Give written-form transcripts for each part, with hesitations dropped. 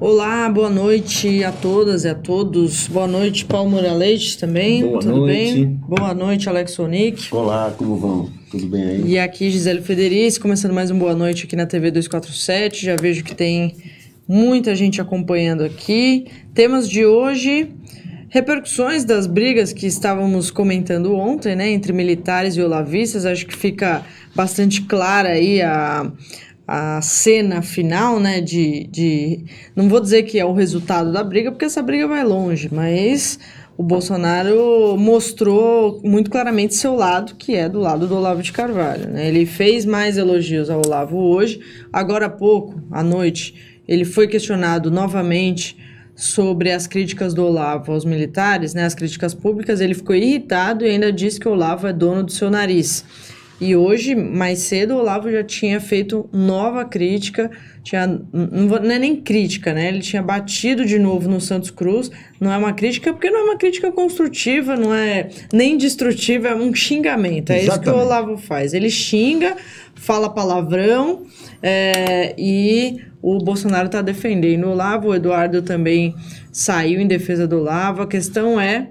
Olá, boa noite a todas e a todos. Boa noite, Paulo Moura Leite também. Boa Tudo noite. bem? Boa noite, Alex Sonic. Olá, como vão? Tudo bem aí? E aqui, Gisele Federici, começando mais um Boa Noite aqui na TV 247. Já vejo que tem muita gente acompanhando aqui. Temas de hoje: repercussões das brigas que estávamos comentando ontem, né, entre militares e olavistas. Acho que fica bastante clara aí a cena final, né, não vou dizer que é o resultado da briga, porque essa briga vai longe, mas o Bolsonaro mostrou muito claramente seu lado, que é do lado do Olavo de Carvalho, né? Ele fez mais elogios ao Olavo hoje. Agora há pouco, à noite, ele foi questionado novamente sobre as críticas do Olavo aos militares, né, as críticas públicas. Ele ficou irritado e ainda disse que o Olavo é dono do seu nariz. E hoje, mais cedo, o Olavo já tinha feito nova crítica, não é nem crítica, né? Ele tinha batido de novo no Santos Cruz. Não é uma crítica, porque não é uma crítica construtiva, não é nem destrutiva, é um xingamento. É isso que o Olavo faz. Ele xinga, fala palavrão, e o Bolsonaro está defendendo o Olavo. O Eduardo também saiu em defesa do Olavo. A questão é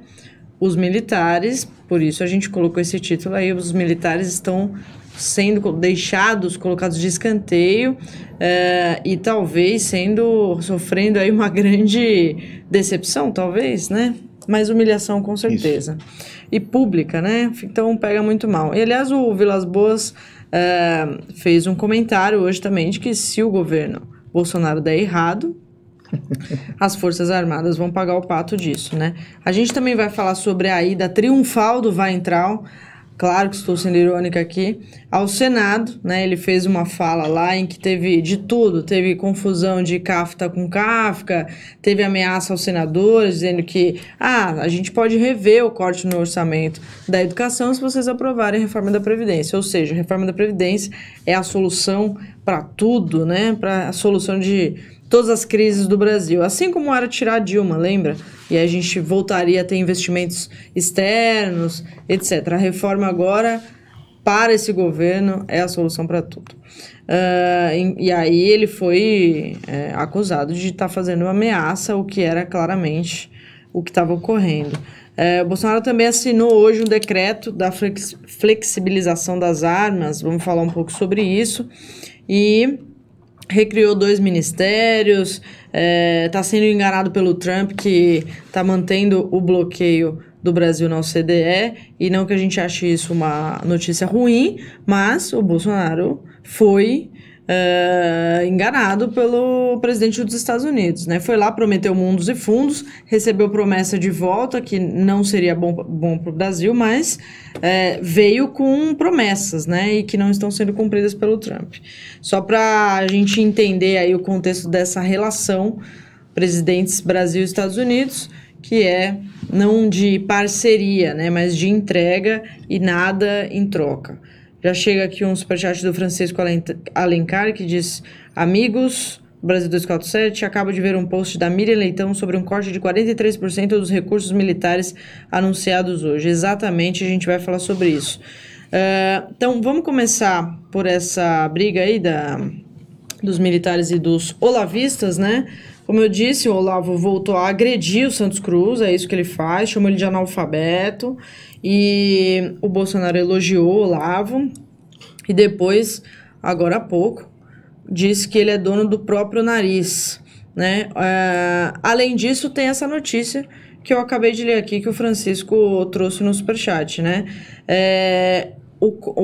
os militares, por isso a gente colocou esse título aí, os militares estão sendo deixados, colocados de escanteio, e talvez sofrendo aí uma grande decepção, talvez, né? Mas humilhação com certeza. Isso. E pública, né? Então pega muito mal. E aliás, o Vilas Boas fez um comentário hoje também de que se o governo Bolsonaro der errado, as Forças Armadas vão pagar o pato disso, né? A gente também vai falar sobre a ida triunfal do Weintraub, claro que estou sendo irônica aqui, ao Senado, né? Ele fez uma fala lá em que teve de tudo, teve confusão de Kafta com Kafka, teve ameaça aos senadores, dizendo que a gente pode rever o corte no orçamento da educação se vocês aprovarem a reforma da Previdência. Ou seja, a reforma da Previdência é a solução para tudo, né? Para a solução de todas as crises do Brasil, assim como era tirar a Dilma, lembra? E aí a gente voltaria a ter investimentos externos, etc. A reforma agora, para esse governo, é a solução para tudo. E aí ele foi acusado de estar fazendo uma ameaça, o que era claramente o que estava ocorrendo. O Bolsonaro também assinou hoje um decreto da flexibilização das armas, vamos falar um pouco sobre isso, e recriou 2 ministérios, está sendo enganado pelo Trump, que está mantendo o bloqueio do Brasil na OCDE, e não que a gente ache isso uma notícia ruim, mas o Bolsonaro foi enganado pelo presidente dos Estados Unidos, né? Foi lá, prometeu mundos e fundos, recebeu promessa de volta, que não seria bom para o Brasil, mas veio com promessas, né? E que não estão sendo cumpridas pelo Trump. Só para a gente entender aí o contexto dessa relação presidentes Brasil e Estados Unidos, que é não de parceria, né? Mas de entrega e nada em troca. Já chega aqui um superchat do Francisco Alencar, que diz: amigos, Brasil 247, acabo de ver um post da Miriam Leitão sobre um corte de 43% dos recursos militares anunciados hoje. Exatamente, a gente vai falar sobre isso. Então, vamos começar por essa briga aí dos militares e dos olavistas, né? Como eu disse, o Olavo voltou a agredir o Santos Cruz, é isso que ele faz, chamou ele de analfabeto, e o Bolsonaro elogiou o Olavo, e depois, agora há pouco, disse que ele é dono do próprio nariz, né? Além disso, tem essa notícia que eu acabei de ler aqui, que o Francisco trouxe no superchat, né?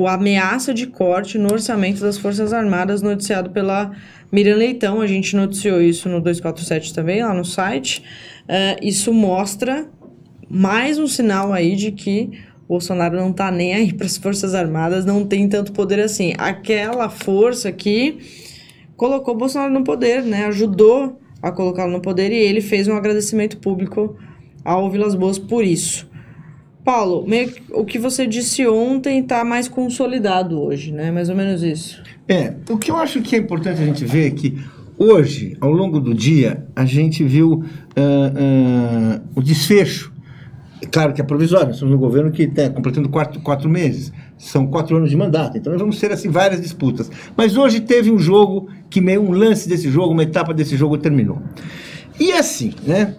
A ameaça de corte no orçamento das Forças Armadas, noticiado pela Miriam Leitão. A gente noticiou isso no 247 também, lá no site. Isso mostra mais um sinal aí de que o Bolsonaro não tá nem aí para as Forças Armadas, não tem tanto poder assim. Aquela força que colocou o Bolsonaro no poder, né? Ajudou a colocá-lo no poder, e ele fez um agradecimento público ao Vilas Boas por isso. Paulo, o que você disse ontem está mais consolidado hoje, né? Mais ou menos isso. O que eu acho que é importante a gente ver é que hoje, ao longo do dia, a gente viu o desfecho. Claro que é provisório, nós estamos no governo que está completando quatro meses, são 4 anos de mandato, então nós vamos ter assim várias disputas. Mas hoje teve um jogo que meio um lance desse jogo, uma etapa desse jogo terminou. E assim, né,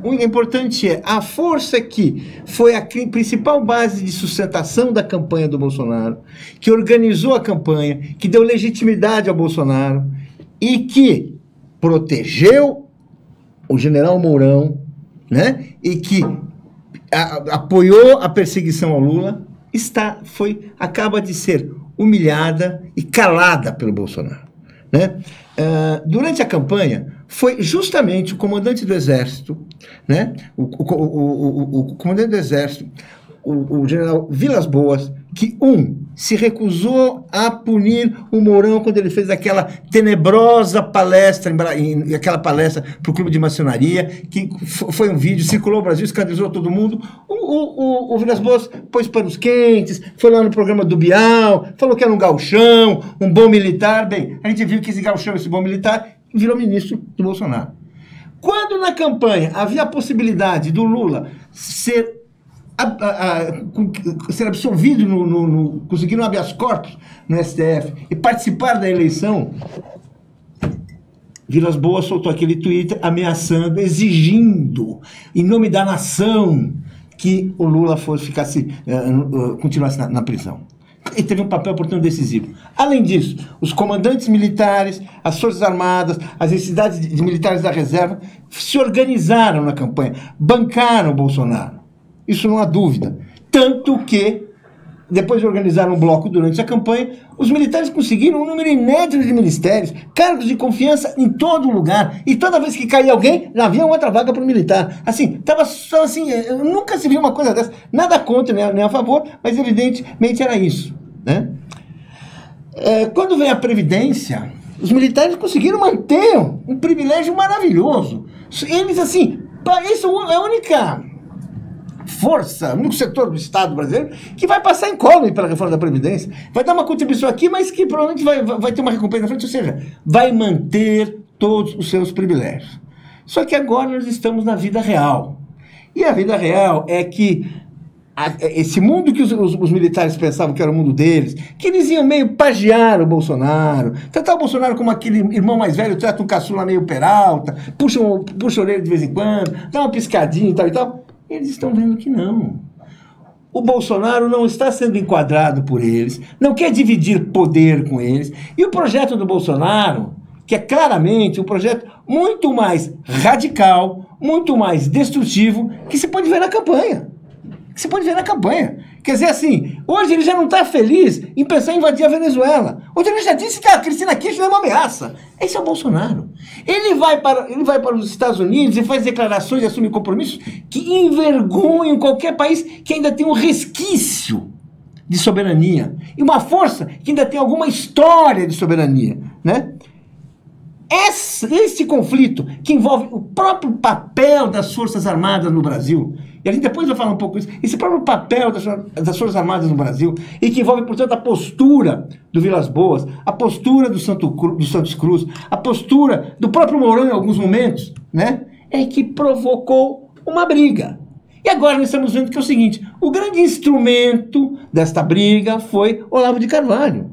o importante é a força que foi a principal base de sustentação da campanha do Bolsonaro, que organizou a campanha, que deu legitimidade ao Bolsonaro e que protegeu o general Mourão, né, e que apoiou a perseguição ao Lula, acaba de ser humilhada e calada pelo Bolsonaro, né? Durante a campanha, foi justamente o comandante do Exército, né? O comandante do Exército, o general Vilas Boas, que se recusou a punir o Mourão quando ele fez aquela tenebrosa palestra, aquela palestra para o Clube de Maçonaria, que foi um vídeo, circulou o Brasil, escandalizou todo mundo. O Vilas Boas pôs panos quentes, foi lá no programa do Bial, falou que era um gauchão, um bom militar. Bem, a gente viu que esse gauchão, esse bom militar, virou ministro do Bolsonaro. Quando na campanha havia a possibilidade do Lula ser absolvido, conseguir um habeas corpus no STF e participar da eleição, Vilas Boas soltou aquele Twitter ameaçando, exigindo, em nome da nação, que o Lula continuasse na prisão. E teve um papel, portanto, decisivo. Além disso, os comandantes militares, as Forças Armadas, as entidades de militares da reserva se organizaram na campanha, bancaram o Bolsonaro. Isso não há dúvida. Tanto que, depois de organizar um bloco durante a campanha, os militares conseguiram um número inédito de ministérios, cargos de confiança em todo lugar. E toda vez que caía alguém, havia outra vaga para o militar. Assim, estava só assim, nunca se viu uma coisa dessa. Nada contra, nem a favor, mas evidentemente era isso, né? Quando veio a Previdência, os militares conseguiram manter um privilégio maravilhoso. Eles, assim, isso é a única força, o único setor do Estado brasileiro que vai passar incólume pela reforma da Previdência. Vai dar uma contribuição aqui, mas que provavelmente vai ter uma recompensa na frente, ou seja, vai manter todos os seus privilégios. Só que agora nós estamos na vida real. E a vida real é que esse mundo que os militares pensavam que era o mundo deles, que eles iam meio pagiar o Bolsonaro, tratar o Bolsonaro como aquele irmão mais velho, trata um caçula meio peralta, puxa a orelha de vez em quando, dá uma piscadinha e tal, eles estão vendo que não. O Bolsonaro não está sendo enquadrado por eles, não quer dividir poder com eles, e o projeto do Bolsonaro, que é claramente um projeto muito mais radical, muito mais destrutivo, que se pode ver na campanha. Quer dizer assim, hoje ele já não está feliz em pensar em invadir a Venezuela. Hoje ele já disse que a Cristina Kirchner é uma ameaça. Esse é o Bolsonaro. Ele vai para os Estados Unidos e faz declarações e assume compromissos que envergonham qualquer país que ainda tem um resquício de soberania. E uma força que ainda tem alguma história de soberania, né? Esse conflito que envolve o próprio papel das Forças Armadas no Brasil, e a gente depois vai falar um pouco disso, esse próprio papel das Forças Armadas no Brasil, e que envolve, portanto, a postura do Vilas Boas, a postura do Santos Cruz, a postura do próprio Mourão em alguns momentos, né, é que provocou uma briga. E agora nós estamos vendo que é o seguinte, o grande instrumento desta briga foi Olavo de Carvalho,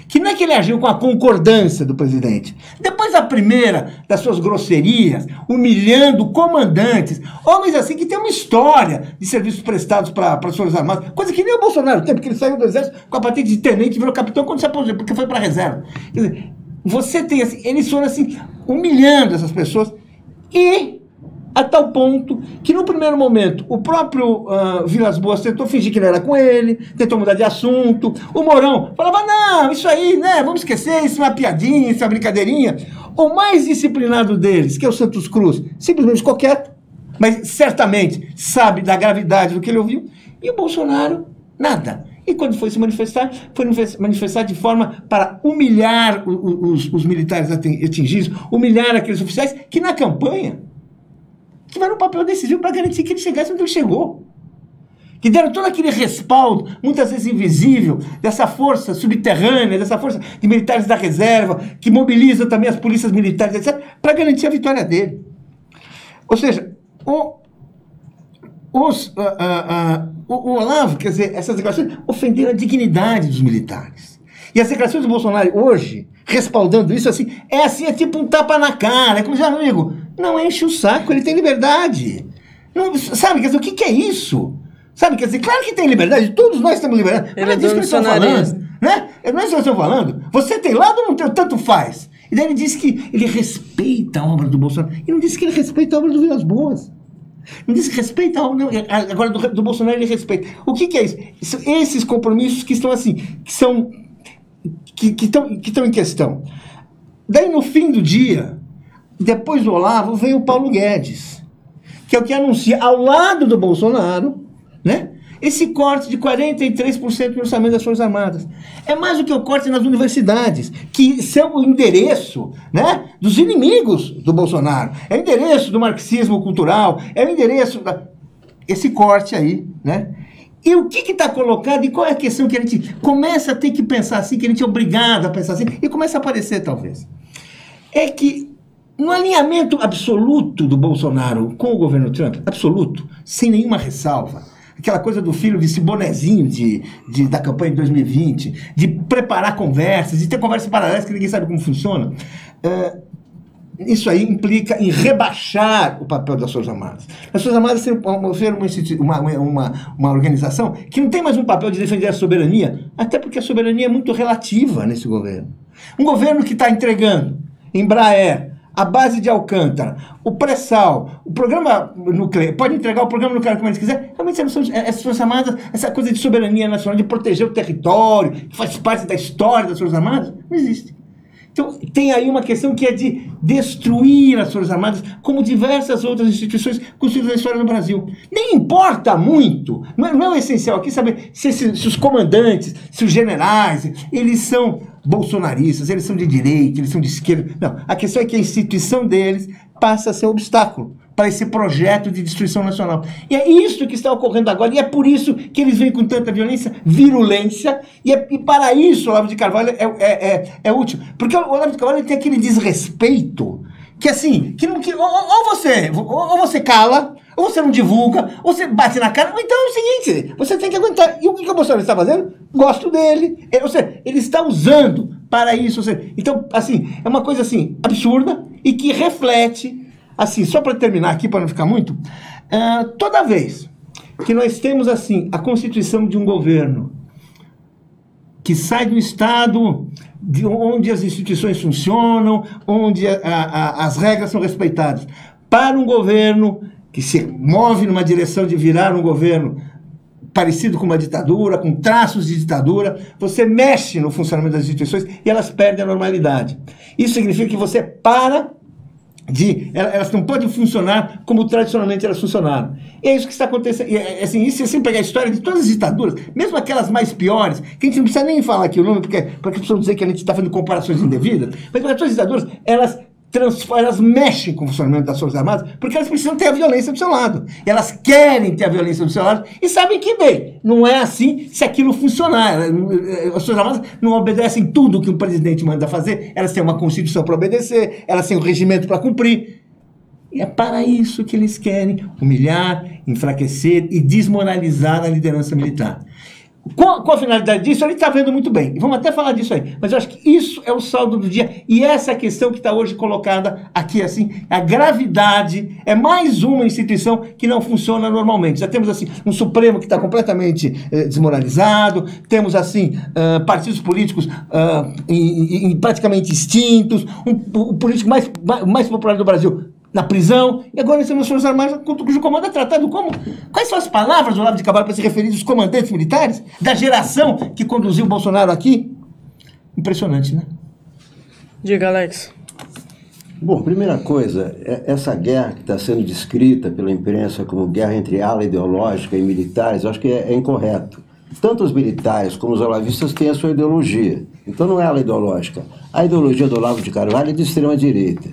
que não é que ele agiu com a concordância do presidente. Depois da primeira das suas grosserias, humilhando comandantes, homens assim que têm uma história de serviços prestados para as Forças Armadas, coisa que nem o Bolsonaro tem, porque ele saiu do Exército com a patente de tenente e virou capitão quando se aposentou, porque foi para a reserva. Quer dizer, você tem assim, eles foram assim, humilhando essas pessoas e a tal ponto que no primeiro momento o próprio Vilas Boas tentou fingir que não era com ele, tentou mudar de assunto, o Mourão falava, não, isso aí, né, vamos esquecer, isso é uma piadinha, isso é uma brincadeirinha. O mais disciplinado deles, que é o Santos Cruz, simplesmente ficou quieto, mas certamente sabe da gravidade do que ele ouviu, e o Bolsonaro, nada. E quando foi se manifestar, foi manifestar de forma para humilhar os militares atingidos, humilhar aqueles oficiais que na campanha tiveram um papel decisivo para garantir que ele chegasse onde ele chegou. Que deram todo aquele respaldo, muitas vezes invisível, dessa força subterrânea, dessa força de militares da reserva, que mobiliza também as polícias militares, etc., para garantir a vitória dele. Ou seja, o Olavo, quer dizer, essas declarações ofenderam a dignidade dos militares. E as declarações do Bolsonaro hoje, respaldando isso assim, é tipo um tapa na cara. É como dizer, amigo, não enche o saco, ele tem liberdade. Não, sabe, quer dizer, o que é isso? Sabe, quer dizer, claro que tem liberdade, todos nós temos liberdade. Ele é disso que eles estão falando, né? Não é isso que eles estão falando. Você tem lado ou não tem, tanto faz. E daí ele disse que ele respeita a obra do Bolsonaro. E não disse que ele respeita a obra do Vilas Boas. Não disse que respeita a obra, agora do Bolsonaro ele respeita. O que é isso? São esses compromissos que estão assim, que estão em questão. Daí no fim do dia, depois do Olavo, veio o Paulo Guedes, que é o que anuncia ao lado do Bolsonaro, né? Esse corte de 43% no orçamento das Forças Armadas. É mais do que o corte nas universidades, que são o endereço, né, dos inimigos do Bolsonaro. É o endereço do marxismo cultural, é o endereço esse corte aí, né? E o que está colocado e qual é a questão que a gente começa a ter que pensar assim, que a gente é obrigado a pensar assim, e começa a aparecer talvez. É que no alinhamento absoluto do Bolsonaro com o governo Trump, absoluto, sem nenhuma ressalva, aquela coisa do filho de bonezinho da campanha de 2020, de preparar conversas, de ter conversas paralelas que ninguém sabe como funciona, isso aí implica em rebaixar o papel das Forças Armadas. As Forças Armadas ser uma organização que não tem mais um papel de defender a soberania, até porque a soberania é muito relativa nesse governo. Um governo que está entregando Embraer, a base de Alcântara, o pré-sal, o programa nuclear, pode entregar o programa nuclear como eles quiserem, realmente essas Forças Armadas, essa coisa de soberania nacional, de proteger o território, que faz parte da história das Forças Armadas, não existe. Então, tem aí uma questão que é de destruir as Forças Armadas, como diversas outras instituições construídas na história do Brasil. Nem importa muito, não é o essencial aqui saber se os comandantes, se os generais, eles são bolsonaristas, eles são de direita, eles são de esquerda. Não, a questão é que a instituição deles passa a ser um obstáculo para esse projeto de destruição nacional. E é isso que está ocorrendo agora, e é por isso que eles vêm com tanta virulência, e para isso o Olavo de Carvalho é útil. Porque o Olavo de Carvalho tem aquele desrespeito, que assim, ou você cala, ou você não divulga, ou você bate na cara, ou então é o seguinte, você tem que aguentar. E o que o Bolsonaro está fazendo? Gosto dele. Ou seja, ele está usando para isso. Ou seja, então, assim, é uma coisa assim, absurda, e que reflete. Assim, só para terminar aqui, para não ficar muito, toda vez que nós temos, assim, a constituição de um governo que sai do Estado, de onde as instituições funcionam, onde as regras são respeitadas, para um governo que se move numa direção de virar um governo parecido com uma ditadura, com traços de ditadura, você mexe no funcionamento das instituições e elas perdem a normalidade. Isso significa que você elas não podem funcionar como tradicionalmente elas funcionaram. E é isso que está acontecendo. E, assim, isso é assim, pegar a história de todas as ditaduras, mesmo aquelas mais piores, que a gente não precisa nem falar aqui o nome, porque precisam dizer que a gente está fazendo comparações indevidas, mas todas as ditaduras, elas mexem com o funcionamento das Forças Armadas porque elas precisam ter a violência do seu lado. Elas querem ter a violência do seu lado e sabem que, bem, não é assim se aquilo funcionar. As Forças Armadas não obedecem tudo que um presidente manda fazer, elas têm uma Constituição para obedecer, elas têm um regimento para cumprir. E é para isso que eles querem humilhar, enfraquecer e desmoralizar a liderança militar. Com a finalidade disso, ele está vendo muito bem. E vamos até falar disso aí. Mas eu acho que isso é o saldo do dia. E essa é a questão que está hoje colocada aqui, assim. A gravidade é mais uma instituição que não funciona normalmente. Já temos, assim, um Supremo que está completamente desmoralizado. Temos, assim, partidos políticos praticamente extintos. O político mais popular do Brasil na prisão, e agora nós temos as Forças Armadas cujo comando é tratado como... Quais são as palavras do Olavo de Carvalho para se referir aos comandantes militares da geração que conduziu o Bolsonaro aqui? Impressionante, né? Diga, Alex. Bom, primeira coisa, essa guerra que está sendo descrita pela imprensa como guerra entre ala ideológica e militares, eu acho que é incorreto. Tanto os militares como os olavistas têm a sua ideologia. Então não é ala ideológica. A ideologia do Olavo de Carvalho é de extrema-direita.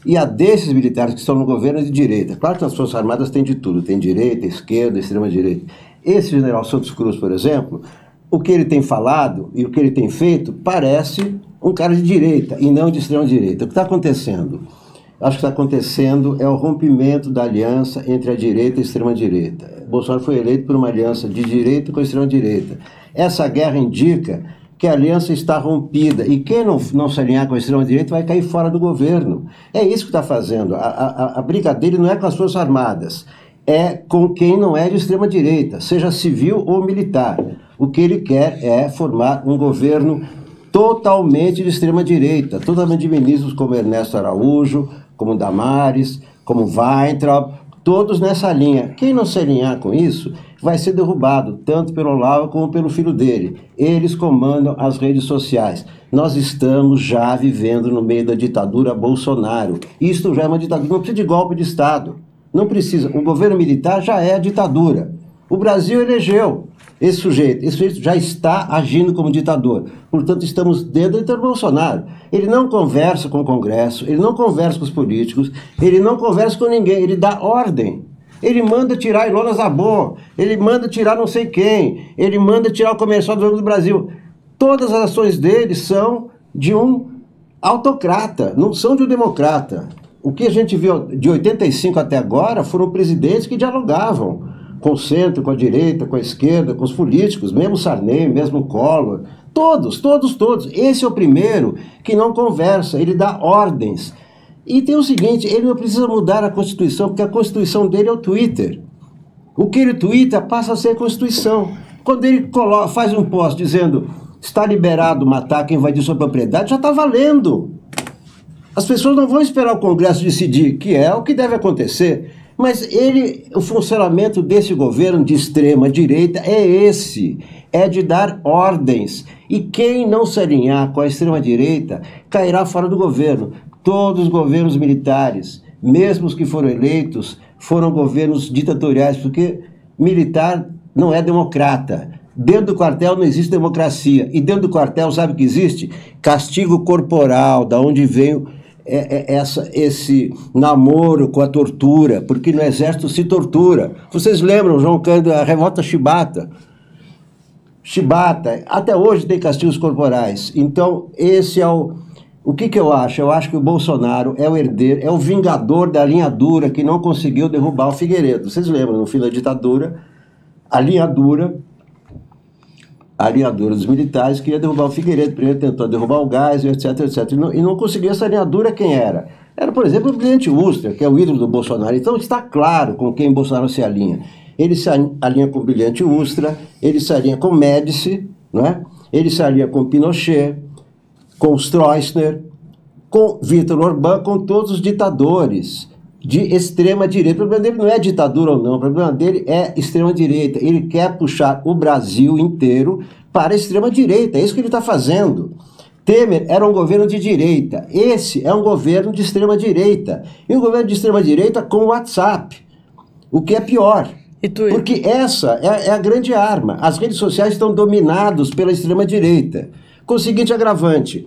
E a desses militares que estão no governo é de direita. Claro que as Forças Armadas têm de tudo. Tem direita, esquerda, extrema-direita. Esse general Santos Cruz, por exemplo, o que ele tem falado e o que ele tem feito parece um cara de direita e não de extrema-direita. O que está acontecendo? acho que está acontecendo é o rompimento da aliança entre a direita e a extrema-direita. Bolsonaro foi eleito por uma aliança de direita com a extrema-direita. Essa guerra indica que a aliança está rompida e quem não se alinhar com a extrema-direita vai cair fora do governo. É isso que está fazendo. A briga dele não é com as Forças Armadas, é com quem não é de extrema-direita, seja civil ou militar. O que ele quer é formar um governo totalmente de extrema-direita, totalmente de ministros como Ernesto Araújo, como Damares, como Weintraub, todos nessa linha. Quem não se alinhar com isso vai ser derrubado, tanto pelo Olavo como pelo filho dele. Eles comandam as redes sociais. Nós estamos já vivendo no meio da ditadura Bolsonaro. Isto já é uma ditadura, não precisa de golpe de Estado. Não precisa. O governo militar já é a ditadura. O Brasil elegeu esse sujeito já está agindo como ditador. Portanto, estamos dentro do Bolsonaro. Ele não conversa com o Congresso, ele não conversa com os políticos, ele não conversa com ninguém, ele dá ordem. Ele manda tirar Ilona Zabor, ele manda tirar não sei quem, ele manda tirar o comercial do Banco do Brasil. Todas as ações dele são de um autocrata, não são de um democrata. O que a gente viu de 85 até agora foram presidentes que dialogavam com o centro, com a direita, com a esquerda, com os políticos, mesmo Sarney, mesmo Collor, todos. Esse é o primeiro que não conversa, ele dá ordens. E tem o seguinte, ele não precisa mudar a Constituição, porque a Constituição dele é o Twitter. O que ele twitta passa a ser a Constituição. Quando ele faz um post dizendo está liberado matar quem invadir sua propriedade, já está valendo. As pessoas não vão esperar o Congresso decidir, que é o que deve acontecer. Mas o funcionamento desse governo de extrema direita é esse, é de dar ordens. E quem não se alinhar com a extrema direita cairá fora do governo. Todos os governos militares, mesmo os que foram eleitos, foram governos ditatoriais, porque militar não é democrata. Dentro do quartel não existe democracia. E dentro do quartel sabe o que existe? Castigo corporal, da onde vem esse namoro com a tortura, porque no exército se tortura. Vocês lembram, João Cândido, a revolta Chibata? Chibata, até hoje tem castigos corporais. Então, esse é o que eu acho? Eu acho que o Bolsonaro é o herdeiro, é o vingador da linha dura que não conseguiu derrubar o Figueiredo. Vocês lembram, no fim da ditadura, a linha dura dos militares queria derrubar o Figueiredo, primeiro tentou derrubar o Geisel, etc. E não conseguia essa linha dura. Quem era? Era, por exemplo, o Brilhante Ustra, que é o ídolo do Bolsonaro. Então está claro com quem Bolsonaro se alinha. Ele se alinha com o Brilhante Ustra, ele se alinha com Médici, não é? Ele se alinha com Pinochet, com Stroessner, com Vítor Orbán, com todos os ditadores de extrema-direita. O problema dele não é ditadura ou não, o problema dele é extrema-direita. Ele quer puxar o Brasil inteiro para a extrema-direita, é isso que ele está fazendo. Temer era um governo de direita, esse é um governo de extrema-direita. E um governo de extrema-direita com WhatsApp, o que é pior. Porque essa é a grande arma. As redes sociais estão dominadas pela extrema-direita. Com o seguinte agravante,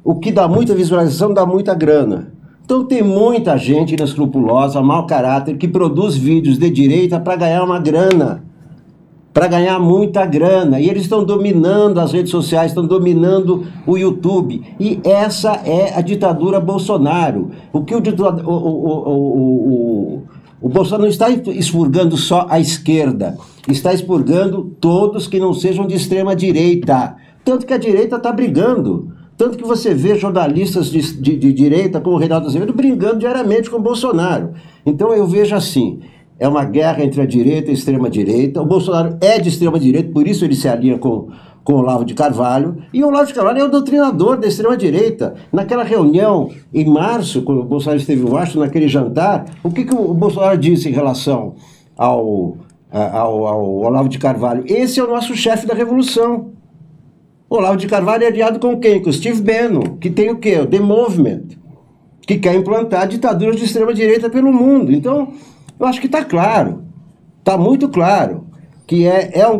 o que dá muita visualização dá muita grana. Então tem muita gente inescrupulosa, mau caráter, que produz vídeos de direita para ganhar uma grana, para ganhar muita grana. E eles estão dominando as redes sociais, estão dominando o YouTube. E essa é a ditadura Bolsonaro. O que o Bolsonaro não está expurgando só a esquerda, está expurgando todos que não sejam de extrema direita. Tanto que a direita está brigando. Tanto que você vê jornalistas de direita, como o Reinaldo Azevedo, brigando diariamente com o Bolsonaro. Então eu vejo assim, é uma guerra entre a direita e a extrema-direita. O Bolsonaro é de extrema-direita, por isso ele se alinha com o Olavo de Carvalho. E o Olavo de Carvalho é o doutrinador da extrema-direita. Naquela reunião, em março, quando o Bolsonaro esteve em Washington, naquele jantar, o que o Bolsonaro disse em relação ao Olavo de Carvalho? Esse é o nosso chefe da revolução. O Olavo de Carvalho é aliado com quem? Com o Steve Bannon, que tem o quê? O The Movement, que quer implantar ditaduras de extrema-direita pelo mundo. Então, eu acho que está claro, está muito claro, que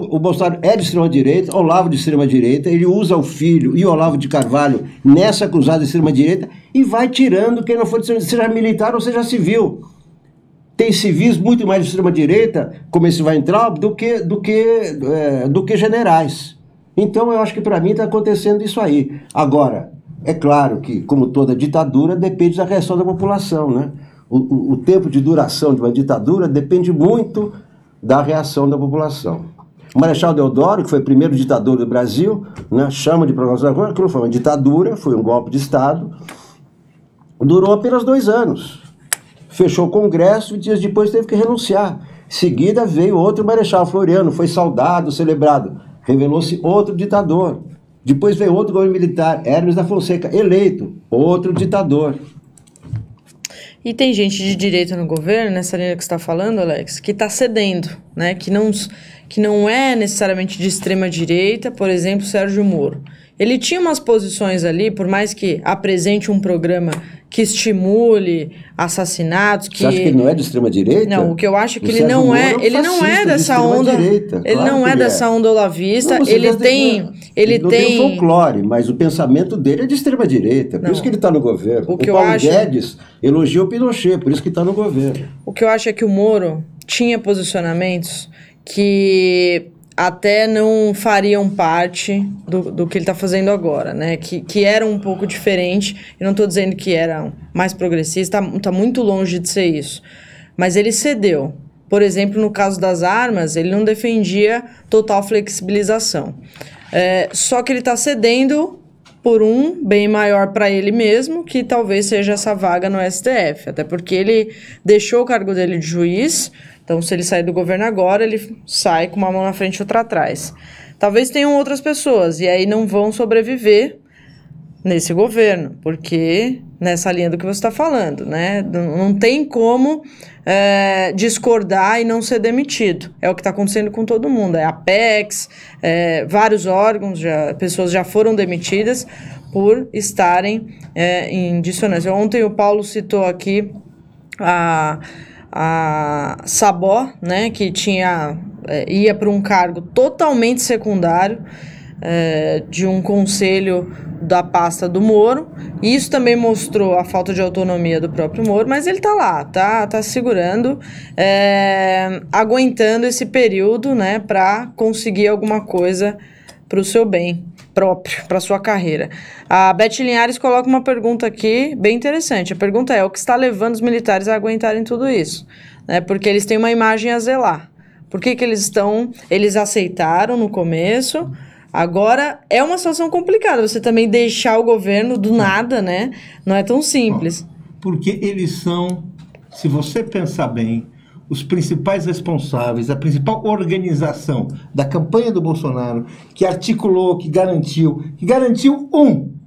o Bolsonaro é de extrema-direita, Olavo de extrema-direita, ele usa o filho e o Olavo de Carvalho nessa cruzada de extrema-direita e vai tirando quem não for de extrema-direita, seja militar ou seja civil. Tem civis muito mais de extrema-direita, como esse Weintraub, do que generais. Então eu acho que para mim está acontecendo isso aí. Agora, É claro que, como toda ditadura, depende da reação da população, né? O tempo de duração de uma ditadura depende muito da reação da população. O Marechal Deodoro, que foi o primeiro ditador do Brasil, né, chama de programa da Rua, que não foi uma ditadura, foi um golpe de Estado, durou apenas 2 anos. Fechou o Congresso e dias depois teve que renunciar. Em seguida veio outro Marechal Floriano, foi saudado, celebrado. Revelou-se outro ditador. Depois veio outro governo militar, Hermes da Fonseca, eleito, outro ditador. E tem gente de direita no governo, nessa linha que você está falando, Alex, que está cedendo, né? Que não é necessariamente de extrema direita, por exemplo, Sérgio Moro. Ele tinha umas posições ali, por mais que apresente um programa que estimule assassinatos, que... Você acha que ele não é de extrema direita? Não, o que eu acho é que ele não é dessa onda. Ele não é dessa onda olavista. Ele tem folclore, mas o pensamento dele é de extrema direita. Por isso que ele está no governo. O Paulo Guedes elogia o Pinochet, por isso que está no governo. O que eu acho é que o Moro tinha posicionamentos que até não fariam parte do que ele está fazendo agora, né? Que era um pouco diferente. Eu não estou dizendo que era mais progressista, tá muito longe de ser isso. Mas ele cedeu. Por exemplo, no caso das armas, ele não defendia total flexibilização. Só que ele está cedendo por um bem maior para ele mesmo, que talvez seja essa vaga no STF. Até porque ele deixou o cargo dele de juiz. Então, se ele sair do governo agora, ele sai com uma mão na frente e outra atrás. Talvez tenham outras pessoas, e aí não vão sobreviver nesse governo, porque nessa linha do que você está falando, né? Não tem como discordar e não ser demitido. É o que está acontecendo com todo mundo. É a Apex, vários órgãos, pessoas já foram demitidas por estarem em dissonância. Ontem o Paulo citou aqui a Sabó, né, que ia para um cargo totalmente secundário de um conselho da pasta do Moro. E isso também mostrou a falta de autonomia do próprio Moro, mas ele tá lá, tá segurando, aguentando esse período, né, para conseguir alguma coisa para o seu bem próprio, para sua carreira. A Beth Linhares coloca uma pergunta aqui bem interessante. A pergunta é: o que está levando os militares a aguentarem tudo isso? Porque eles têm uma imagem a zelar. Por que eles aceitaram no começo? Agora é uma situação complicada. Você também deixar o governo do nada, né? Não é tão simples. Porque eles são, se você pensar bem, os principais responsáveis, a principal organização da campanha do Bolsonaro, que articulou, que garantiu,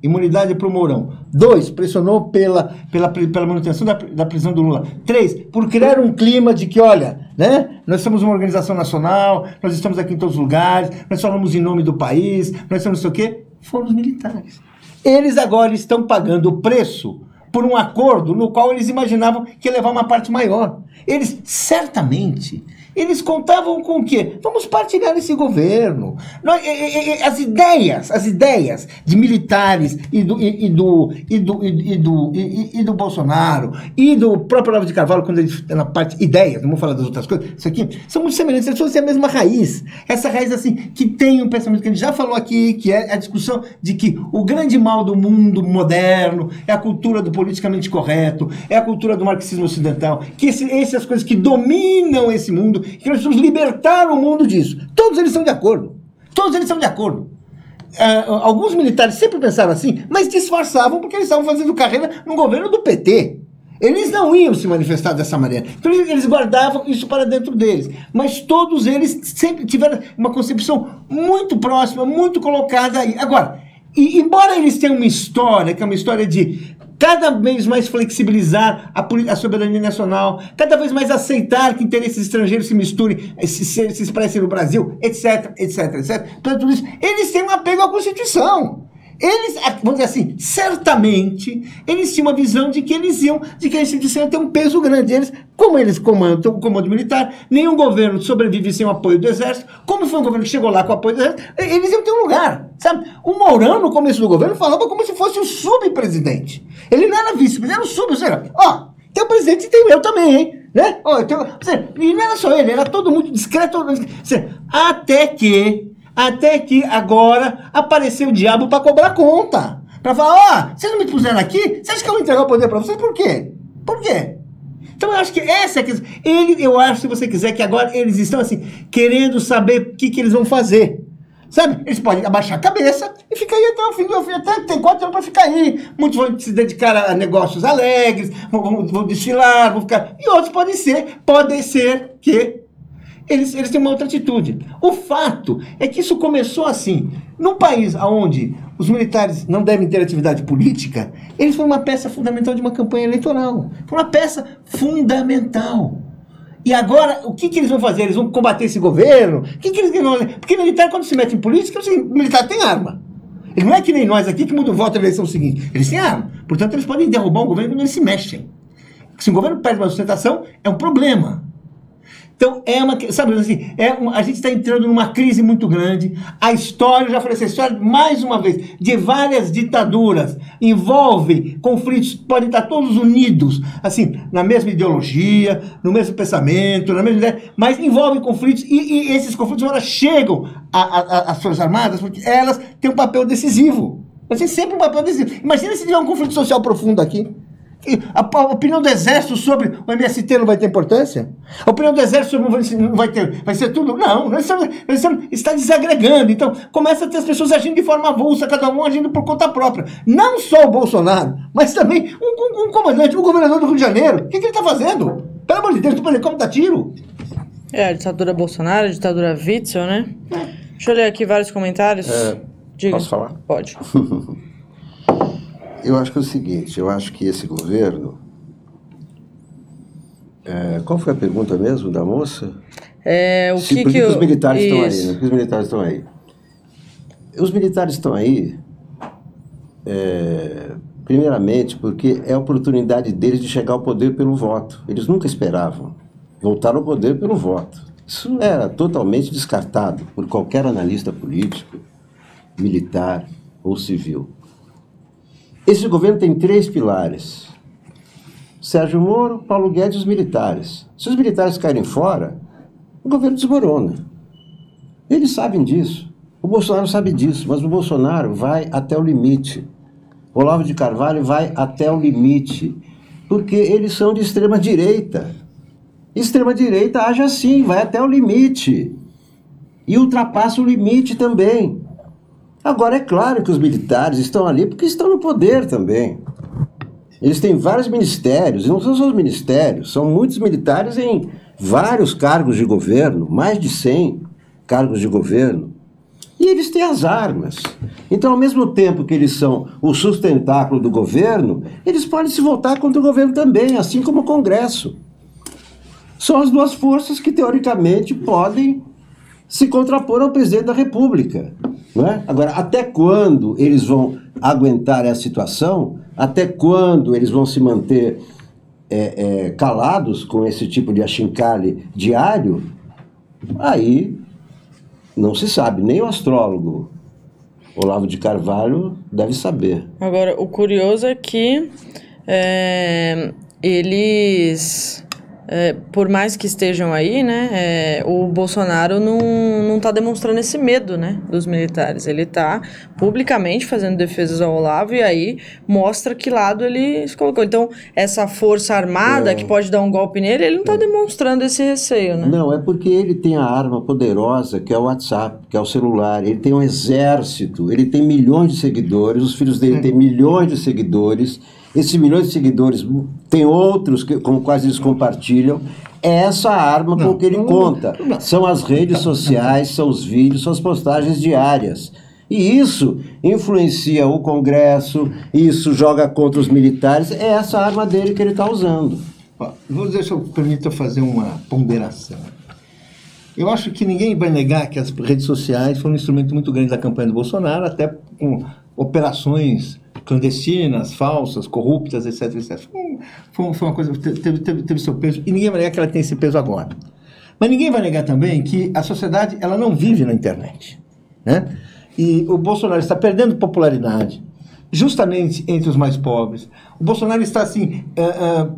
imunidade para o Mourão. 2, pressionou pela manutenção da prisão do Lula. 3, por criar um clima de que, olha, né, nós somos uma organização nacional, nós estamos aqui em todos os lugares, nós falamos em nome do país, nós somos não sei o quê. Foram os militares. Eles agora estão pagando o preço por um acordo no qual eles imaginavam que ia levar uma parte maior. Eles, certamente, eles contavam com o quê? Vamos partilhar esse governo. As ideias de militares e do Bolsonaro e do próprio Olavo de Carvalho, quando ele na parte ideias, não vou falar das outras coisas, isso aqui, são muito semelhantes, eles têm a mesma raiz. Essa raiz, assim, que tem um pensamento que a gente já falou aqui, que é a discussão de que o grande mal do mundo moderno é a cultura do politicamente correto, é a cultura do marxismo ocidental, que essas coisas que dominam esse mundo, que nós precisamos libertar o mundo disso. Todos eles estão de acordo. Alguns militares sempre pensaram assim, mas disfarçavam porque eles estavam fazendo carreira no governo do PT. Eles não iam se manifestar dessa maneira. Então eles guardavam isso para dentro deles. Mas todos eles sempre tiveram uma concepção muito próxima, muito colocada aí. Agora, embora eles tenham uma história, que é uma história de cada vez mais flexibilizar a soberania nacional, cada vez mais aceitar que interesses estrangeiros se misturem, se expressem no Brasil, etc. Para tudo isso, eles têm um apego à Constituição. Eles, vamos dizer assim, certamente, eles tinham uma visão de que a instituição ia ter um peso grande. Como eles comandam o comando militar, nenhum governo sobrevive sem o apoio do Exército. Como foi um governo que chegou lá com o apoio do Exército, eles iam ter um lugar, sabe? O Mourão, no começo do governo, falava como se fosse o subpresidente. Ele não era vice-presidente, era o sub, ou seja, tem o presidente e tem eu também, hein? Né? E não era só ele, era todo muito discreto, até que agora apareceu o diabo para cobrar conta. para falar, ó, vocês não me puseram aqui, você acha que eu vou entregar o poder para vocês? Por quê? Por quê? Então eu acho que essa é a questão. Eu acho, se você quiser, que agora eles estão assim, querendo saber o que eles vão fazer. Sabe? Eles podem abaixar a cabeça e ficar aí até o fim do fim. Até tem 4 anos para ficar aí. Muitos vão se dedicar a negócios alegres, vão desfilar, vão ficar. E outros podem ser que eles têm uma outra atitude. O fato é que isso começou assim. Num país onde os militares não devem ter atividade política, eles foram uma peça fundamental de uma campanha eleitoral. Foi uma peça fundamental. E agora, o que eles vão fazer? Eles vão combater esse governo? O que eles vão fazer? Porque militar, quando se mete em política, o militar tem arma. Ele não é que nem nós aqui que muda o voto na eleição seguinte. Eles têm arma. Portanto, eles podem derrubar um governo quando eles se mexem. Se o governo perde uma sustentação, é um problema. Então, sabe assim, a gente está entrando numa crise muito grande. A história, eu já falei, essa história, mais uma vez, de várias ditaduras, envolve conflitos, podem estar todos unidos, assim, na mesma ideologia, no mesmo pensamento, na mesma ideia, mas envolvem conflitos, e esses conflitos agora chegam às Forças Armadas, porque elas têm um papel decisivo. Elas têm sempre um papel decisivo. Imagina se tiver um conflito social profundo aqui. A opinião do Exército sobre o MST não vai ter importância? A opinião do Exército sobre não vai ter, vai ser tudo? Não, está desagregando. Então, começa a ter as pessoas agindo de forma avulsa, cada um agindo por conta própria. Não só o Bolsonaro, mas também um comandante, um governador do Rio de Janeiro. O que ele está fazendo? Pelo amor de Deus, como dá tiro? A ditadura Bolsonaro, a ditadura Witzel, né? Deixa eu ler aqui vários comentários. Diga. Posso falar? Pode. Eu acho que é o seguinte, eu acho que esse governo... qual foi a pergunta mesmo da moça? Por que os militares estão aí, né? Por que os militares estão aí? Os militares estão aí, primeiramente, porque é a oportunidade deles de chegar ao poder pelo voto. Eles nunca esperavam voltar ao poder pelo voto. Isso era totalmente descartado por qualquer analista político, militar ou civil. Esse governo tem 3 pilares: Sérgio Moro, Paulo Guedes e os militares. Se os militares caírem fora, o governo desmorona. Eles sabem disso. O Bolsonaro sabe disso, mas o Bolsonaro vai até o limite. O Olavo de Carvalho vai até o limite, porque eles são de extrema-direita. Extrema-direita age assim, vai até o limite. E ultrapassa o limite também. Agora, é claro que os militares estão ali porque estão no poder também. Eles têm vários ministérios, e não são só os ministérios, são muitos militares em vários cargos de governo, mais de 100 cargos de governo. E eles têm as armas. Então, ao mesmo tempo que eles são o sustentáculo do governo, eles podem se voltar contra o governo também, assim como o Congresso. São as 2 forças que, teoricamente, podem se contrapor ao presidente da República. Não é? Agora, até quando eles vão aguentar essa situação? Até quando eles vão se manter calados com esse tipo de achincalhe diário? Aí não se sabe, nem o astrólogo Olavo de Carvalho deve saber. Agora, o curioso é que eles... por mais que estejam aí, né, o Bolsonaro não está demonstrando esse medo, né, dos militares. Ele está publicamente fazendo defesas ao Olavo e aí mostra que lado ele se colocou. Então, essa força armada que pode dar um golpe nele, ele não está demonstrando esse receio, né? Não, é porque ele tem a arma poderosa, que é o WhatsApp, que é o celular. Ele tem um exército, ele tem milhões de seguidores, os filhos dele têm milhões de seguidores. Esses milhões de seguidores, tem outros com quais eles compartilham. É essa arma com que ele conta. São as redes sociais, são os vídeos, são as postagens diárias. E isso influencia o Congresso, isso joga contra os militares. É essa arma dele que ele está usando. Deixa eu permitir fazer uma ponderação. Eu acho que ninguém vai negar que as redes sociais foram um instrumento muito grande da campanha do Bolsonaro, até com operações clandestinas, falsas, corruptas, etc, etc. Foi uma coisa que teve seu peso, e ninguém vai negar que ela tem esse peso agora. Mas ninguém vai negar também que a sociedade ela não vive na internet, né? E o Bolsonaro está perdendo popularidade, justamente entre os mais pobres. O Bolsonaro está assim,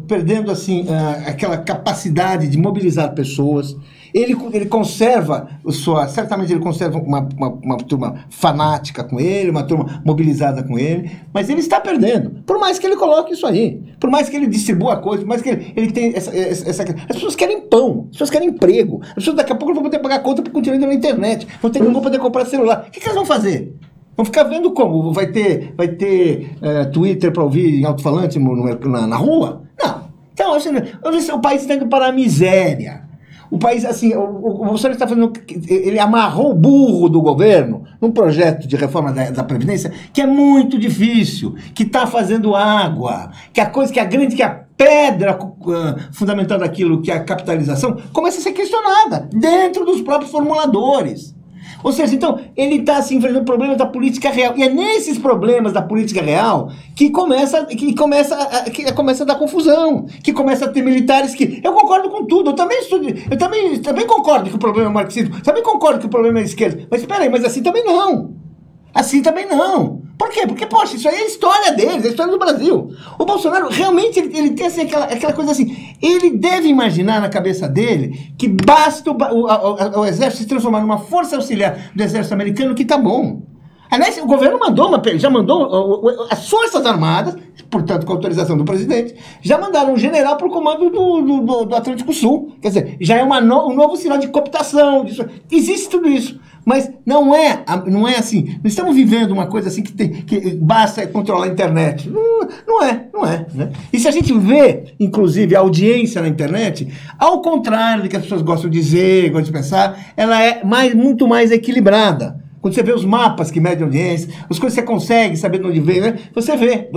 perdendo assim, aquela capacidade de mobilizar pessoas. Ele conserva, certamente ele conserva uma turma fanática com ele, uma turma mobilizada com ele, mas ele está perdendo. Por mais que ele coloque isso aí, por mais que ele distribua a coisa, por mais que ele tenha essa... As pessoas querem pão, as pessoas querem emprego, as pessoas daqui a pouco não vão poder pagar conta para continuar indo na internet, não vão poder comprar celular. O que elas vão fazer? Vão ficar vendo como? Vai ter Twitter para ouvir em alto-falante na rua? Não. Então, o país está indo para a miséria. O país, assim, o Bolsonaro está fazendo... Ele amarrou o burro do governo num projeto de reforma da Previdência que é muito difícil, que está fazendo água, que a pedra fundamental daquilo, que é a capitalização, começa a ser questionada dentro dos próprios formuladores. Ou seja, então, ele está se enfrentando problemas da política real. E é nesses problemas da política real que começa a dar confusão, que começa a ter militares que... Eu concordo com tudo, eu também concordo que o problema é o marxismo, também concordo que o problema é a esquerda. Mas espera aí, mas assim também não. Assim também não. Por quê? Porque, poxa, isso aí é a história deles, é a história do Brasil. O Bolsonaro, realmente, ele tem assim, aquela coisa assim, ele deve imaginar na cabeça dele que basta o exército se transformar numa força auxiliar do exército americano que tá bom. Aliás, o governo já mandou as Forças Armadas, portanto, com autorização do presidente, já mandaram um general para o comando do Atlântico Sul. Quer dizer, já é um novo sinal de cooptação. Existe tudo isso. Mas não é assim. Não estamos vivendo uma coisa assim que basta controlar a internet. Não é. Né? E se a gente vê, inclusive, a audiência na internet, ao contrário do que as pessoas gostam de dizer, gostam de pensar, ela é muito mais equilibrada. Quando você vê os mapas que medem audiência, as coisas que você consegue saber de onde vem, né? Você vê.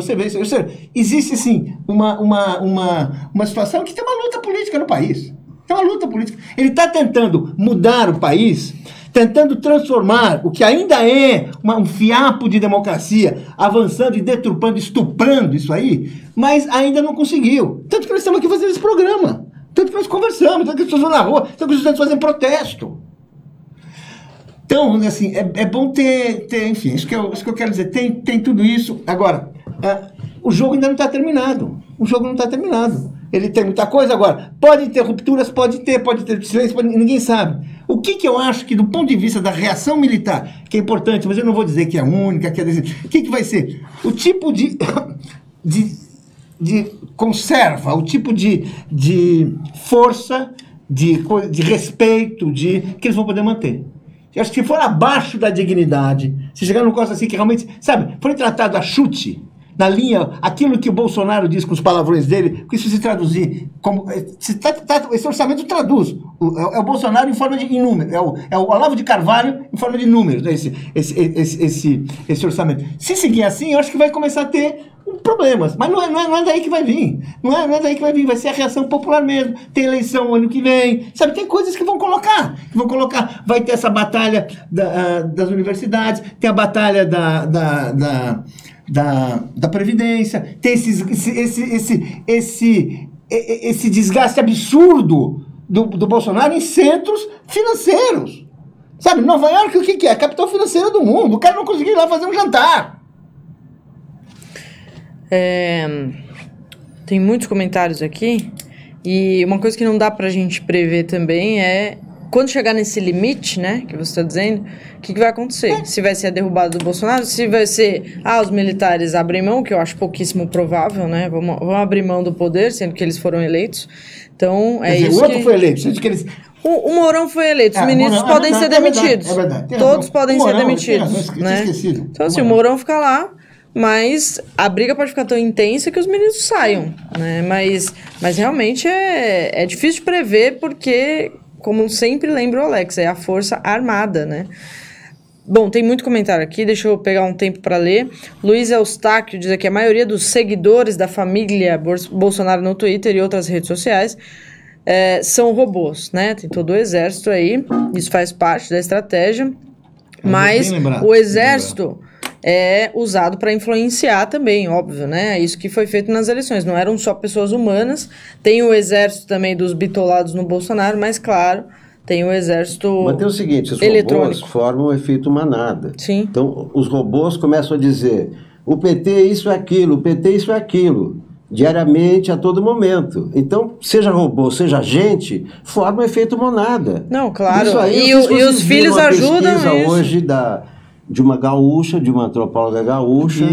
Existe, sim, uma situação que tem uma luta política no país. Tem uma luta política. Ele está tentando mudar o país, tentando transformar o que ainda é um fiapo de democracia, avançando e deturpando, estuprando isso aí, mas ainda não conseguiu. Tanto que nós estamos aqui fazendo esse programa. Tanto que nós conversamos, tanto que as pessoas vão na rua, tanto que os estudantes fazem protesto. Então, assim, é bom ter enfim, isso que eu quero dizer, tem tudo isso. Agora, o jogo ainda não está terminado. O jogo não está terminado. Ele tem muita coisa agora. Pode ter rupturas, pode ter silêncio, ninguém sabe. O que eu acho que, do ponto de vista da reação militar, que é importante, mas eu não vou dizer que é única, que é o que vai ser? O tipo de conserva, o tipo de força, de respeito, que eles vão poder manter. Eu acho que se for abaixo da dignidade, se chegar num coisa assim que realmente, sabe, foi tratado a chute, na linha, aquilo que o Bolsonaro diz com os palavrões dele, porque isso se traduzir, esse orçamento traduz, é o Bolsonaro em forma de número, é o Olavo de Carvalho em forma de números, né, esse orçamento. Se seguir assim, eu acho que vai começar a ter problemas, mas não é daí que vai vir, não é daí que vai vir, vai ser a reação popular mesmo, tem eleição ano que vem, sabe, tem coisas que vão colocar, vai ter essa batalha das universidades, tem a batalha da Previdência, tem esse desgaste absurdo do Bolsonaro em centros financeiros, sabe, Nova York o que é? A capital financeira do mundo, o cara não conseguiu ir lá fazer um jantar. Tem muitos comentários aqui, e uma coisa que não dá pra gente prever também é quando chegar nesse limite, né, que você está dizendo, o que vai acontecer? Se vai ser a derrubada do Bolsonaro, se vai ser, os militares abrem mão, que eu acho pouquíssimo provável, né, vão abrir mão do poder, sendo que eles foram eleitos. Então, isso o outro foi eleito, sendo que eles... O Mourão foi eleito, os ministros podem ser demitidos. É verdade. Todos podem ser demitidos, né? Então, assim, o Mourão fica lá, mas a briga pode ficar tão intensa que os ministros saiam, né? Mas realmente é difícil de prever porque, como sempre lembra o Alex, é a força armada, né? Bom, tem muito comentário aqui, deixa eu pegar um tempo para ler. Luiz Eustáquio diz aqui, a maioria dos seguidores da família Bolsonaro no Twitter e outras redes sociais são robôs, né? Tem todo o exército aí, isso faz parte da estratégia, mas o exército é usado para influenciar também, óbvio, né? Isso que foi feito nas eleições. Não eram só pessoas humanas, tem o exército também dos bitolados no Bolsonaro, mas claro, tem o exército Mas tem o seguinte, os eletrônico. Robôs formam um efeito manada. Sim. Então, os robôs começam a dizer, o PT é isso e aquilo, o PT é isso e aquilo, diariamente, a todo momento. Então, seja robô, seja gente, forma um efeito monada. Não, claro. Isso aí, E os filhos ajudam isso. hoje De uma gaúcha, de uma antropóloga gaúcha,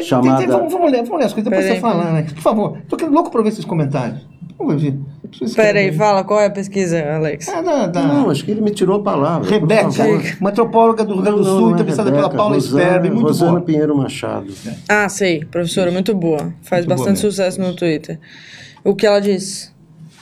chamada... Vamos ler as coisas pra você falar, né? Por favor, tô louco pra ver esses comentários. Vamos ver. Peraí, fala, qual é a pesquisa, Alex? Não, acho que ele me tirou a palavra. Rebeca, uma antropóloga do Rio Grande do Sul, entrevistada pela Paula Sperber, muito Rosana boa. Pinheiro Machado. Ah, sei, professora, muito boa. Faz Muito bastante boa sucesso no Twitter. O que ela disse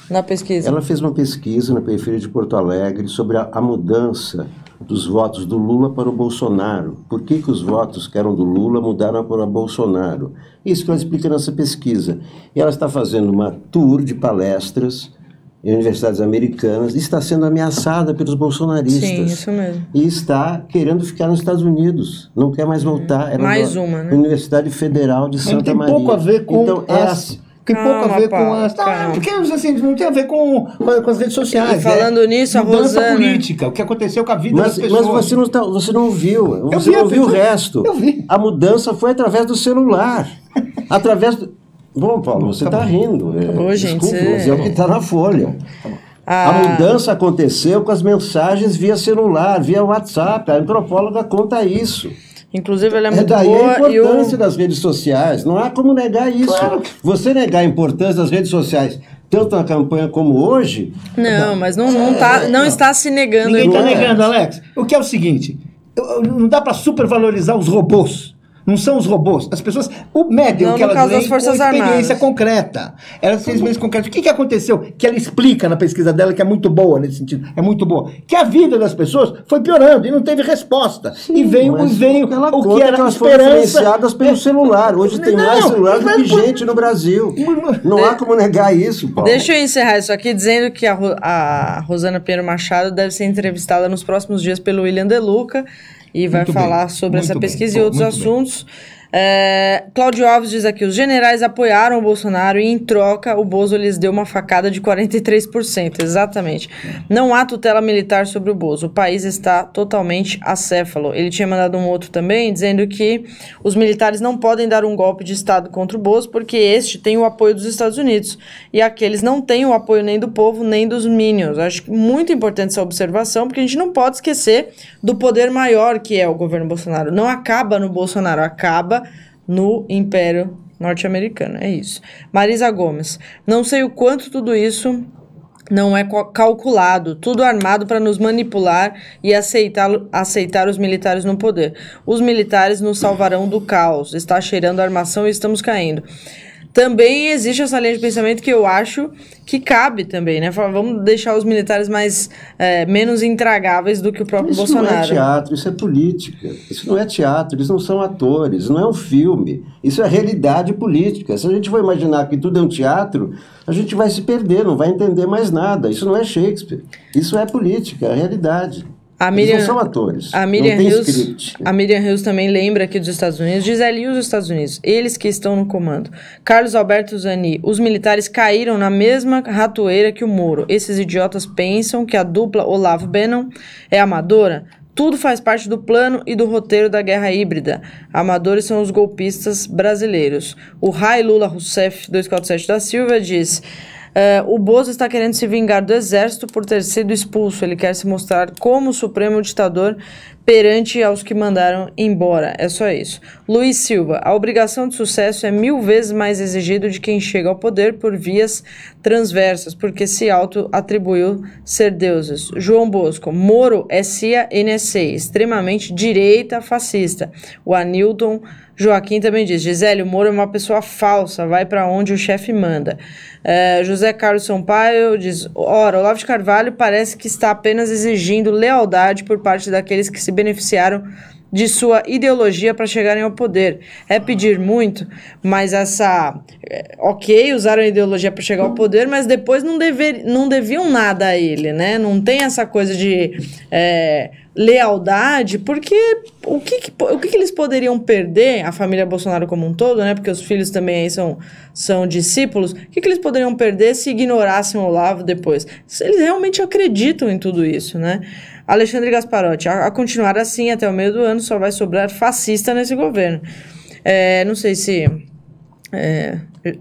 na pesquisa? Ela fez uma pesquisa na periferia de Porto Alegre sobre a mudança dos votos do Lula para o Bolsonaro. Por que os votos que eram do Lula mudaram para o Bolsonaro? Isso que ela explica nessa pesquisa. E ela está fazendo uma tour de palestras em universidades americanas e está sendo ameaçada pelos bolsonaristas. Sim, isso mesmo. E está querendo ficar nos Estados Unidos. Não quer mais voltar. Era Mais uma, né? Universidade Federal de Santa Maria. Tem pouco a ver com então, tem pouco a ver com as... calma. Porque assim, não tem a ver com as redes sociais. E falando nisso, a mudança Rosana... política, o que aconteceu com a vida das pessoas. Mas você não viu. Você não viu o resto. Eu vi. A mudança foi através do celular. Através do... Bom, Paulo, você está rindo. Ô, gente, desculpe, mas é o que está na Folha. Ah. A mudança aconteceu com as mensagens via celular, via WhatsApp. A antropóloga conta isso. Inclusive, ela é muito daí boa. a importância das redes sociais. Não há como negar isso. Claro. Você negar a importância das redes sociais, tanto na campanha como hoje... Não, mas não está se negando. Ninguém está Não é. negando, Alex. O que é o seguinte, não dá para supervalorizar os robôs. Não são os robôs. As pessoas... O médium Não, que no elas caso leem das Forças com experiência Armadas. concreta. Elas têm experiência concreta. O que aconteceu? Que ela explica na pesquisa dela, que é muito boa nesse sentido. É muito boa. Que a vida das pessoas foi piorando e não teve resposta. E veio Mas o que era elas foram esperança. influenciadas pelo celular. Hoje tem mais celular do que gente no Brasil. Não há como negar isso, Paulo. Deixa eu encerrar isso aqui dizendo que a Rosana Pinheiro Machado deve ser entrevistada nos próximos dias pelo William De Luca e vai Muito falar bem, sobre essa muito pesquisa bem, e outros muito bem. assuntos. Cláudio Alves diz aqui, os generais apoiaram o Bolsonaro e em troca o Bozo lhes deu uma facada de 43%, exatamente. Não há tutela militar sobre o Bozo, o país está totalmente acéfalo. Ele tinha mandado um outro também, dizendo que os militares não podem dar um golpe de Estado contra o Bozo, porque este tem o apoio dos Estados Unidos, e aqueles não têm o apoio nem do povo, nem dos minions. Acho muito importante essa observação, porque a gente não pode esquecer do poder maior que é o governo Bolsonaro. Não acaba no Bolsonaro, acaba no Império Norte-Americano, é isso. Marisa Gomes, não sei o quanto tudo isso não é calculado, tudo armado para nos manipular e aceitar os militares no poder. Os militares nos salvarão do caos, está cheirando a armação e estamos caindo. Também existe essa linha de pensamento que eu acho que cabe também, né? Vamos deixar os militares menos intragáveis do que o próprio Bolsonaro. Isso não é teatro, isso é política. Isso não é teatro, eles não são atores, não é um filme. Isso é realidade política. Se a gente for imaginar que tudo é um teatro, a gente vai se perder, não vai entender mais nada. Isso não é Shakespeare. Isso é política, é a realidade. Eles não são atores, não tem script. A Miriam Hills também lembra aqui dos Estados Unidos, diz ali os Estados Unidos, eles que estão no comando. Carlos Alberto Zani, os militares caíram na mesma ratoeira que o Moro. Esses idiotas pensam que a dupla Olavo Bannon é amadora? Tudo faz parte do plano e do roteiro da guerra híbrida. Amadores são os golpistas brasileiros. O Rai Lula Rousseff 247 da Silva diz... o Bozo está querendo se vingar do exército por ter sido expulso. Ele quer se mostrar como o supremo ditador perante aos que mandaram embora. É só isso. Luiz Silva, a obrigação de sucesso é 1000 vezes mais exigido de quem chega ao poder por vias transversas, porque se auto-atribuiu ser deuses. João Bosco, Moro é CIA-NSA, extremamente direita fascista. O Anilton Joaquim também diz, Gisele, o Moro é uma pessoa falsa, vai para onde o chefe manda. José Carlos Sampaio diz, ora, Olavo de Carvalho parece que está apenas exigindo lealdade por parte daqueles que se beneficiaram de sua ideologia para chegarem ao poder. É pedir muito, mas usaram a ideologia para chegar ao poder, mas depois não deviam nada a ele, né? Não tem essa coisa de lealdade, porque o que eles poderiam perder, a família Bolsonaro como um todo, né? Porque os filhos também aí são discípulos, o que eles poderiam perder se ignorassem o Olavo depois? Eles realmente acreditam em tudo isso, né? Alexandre Gasparotti, a continuar assim até o meio do ano só vai sobrar fascista nesse governo. Não sei se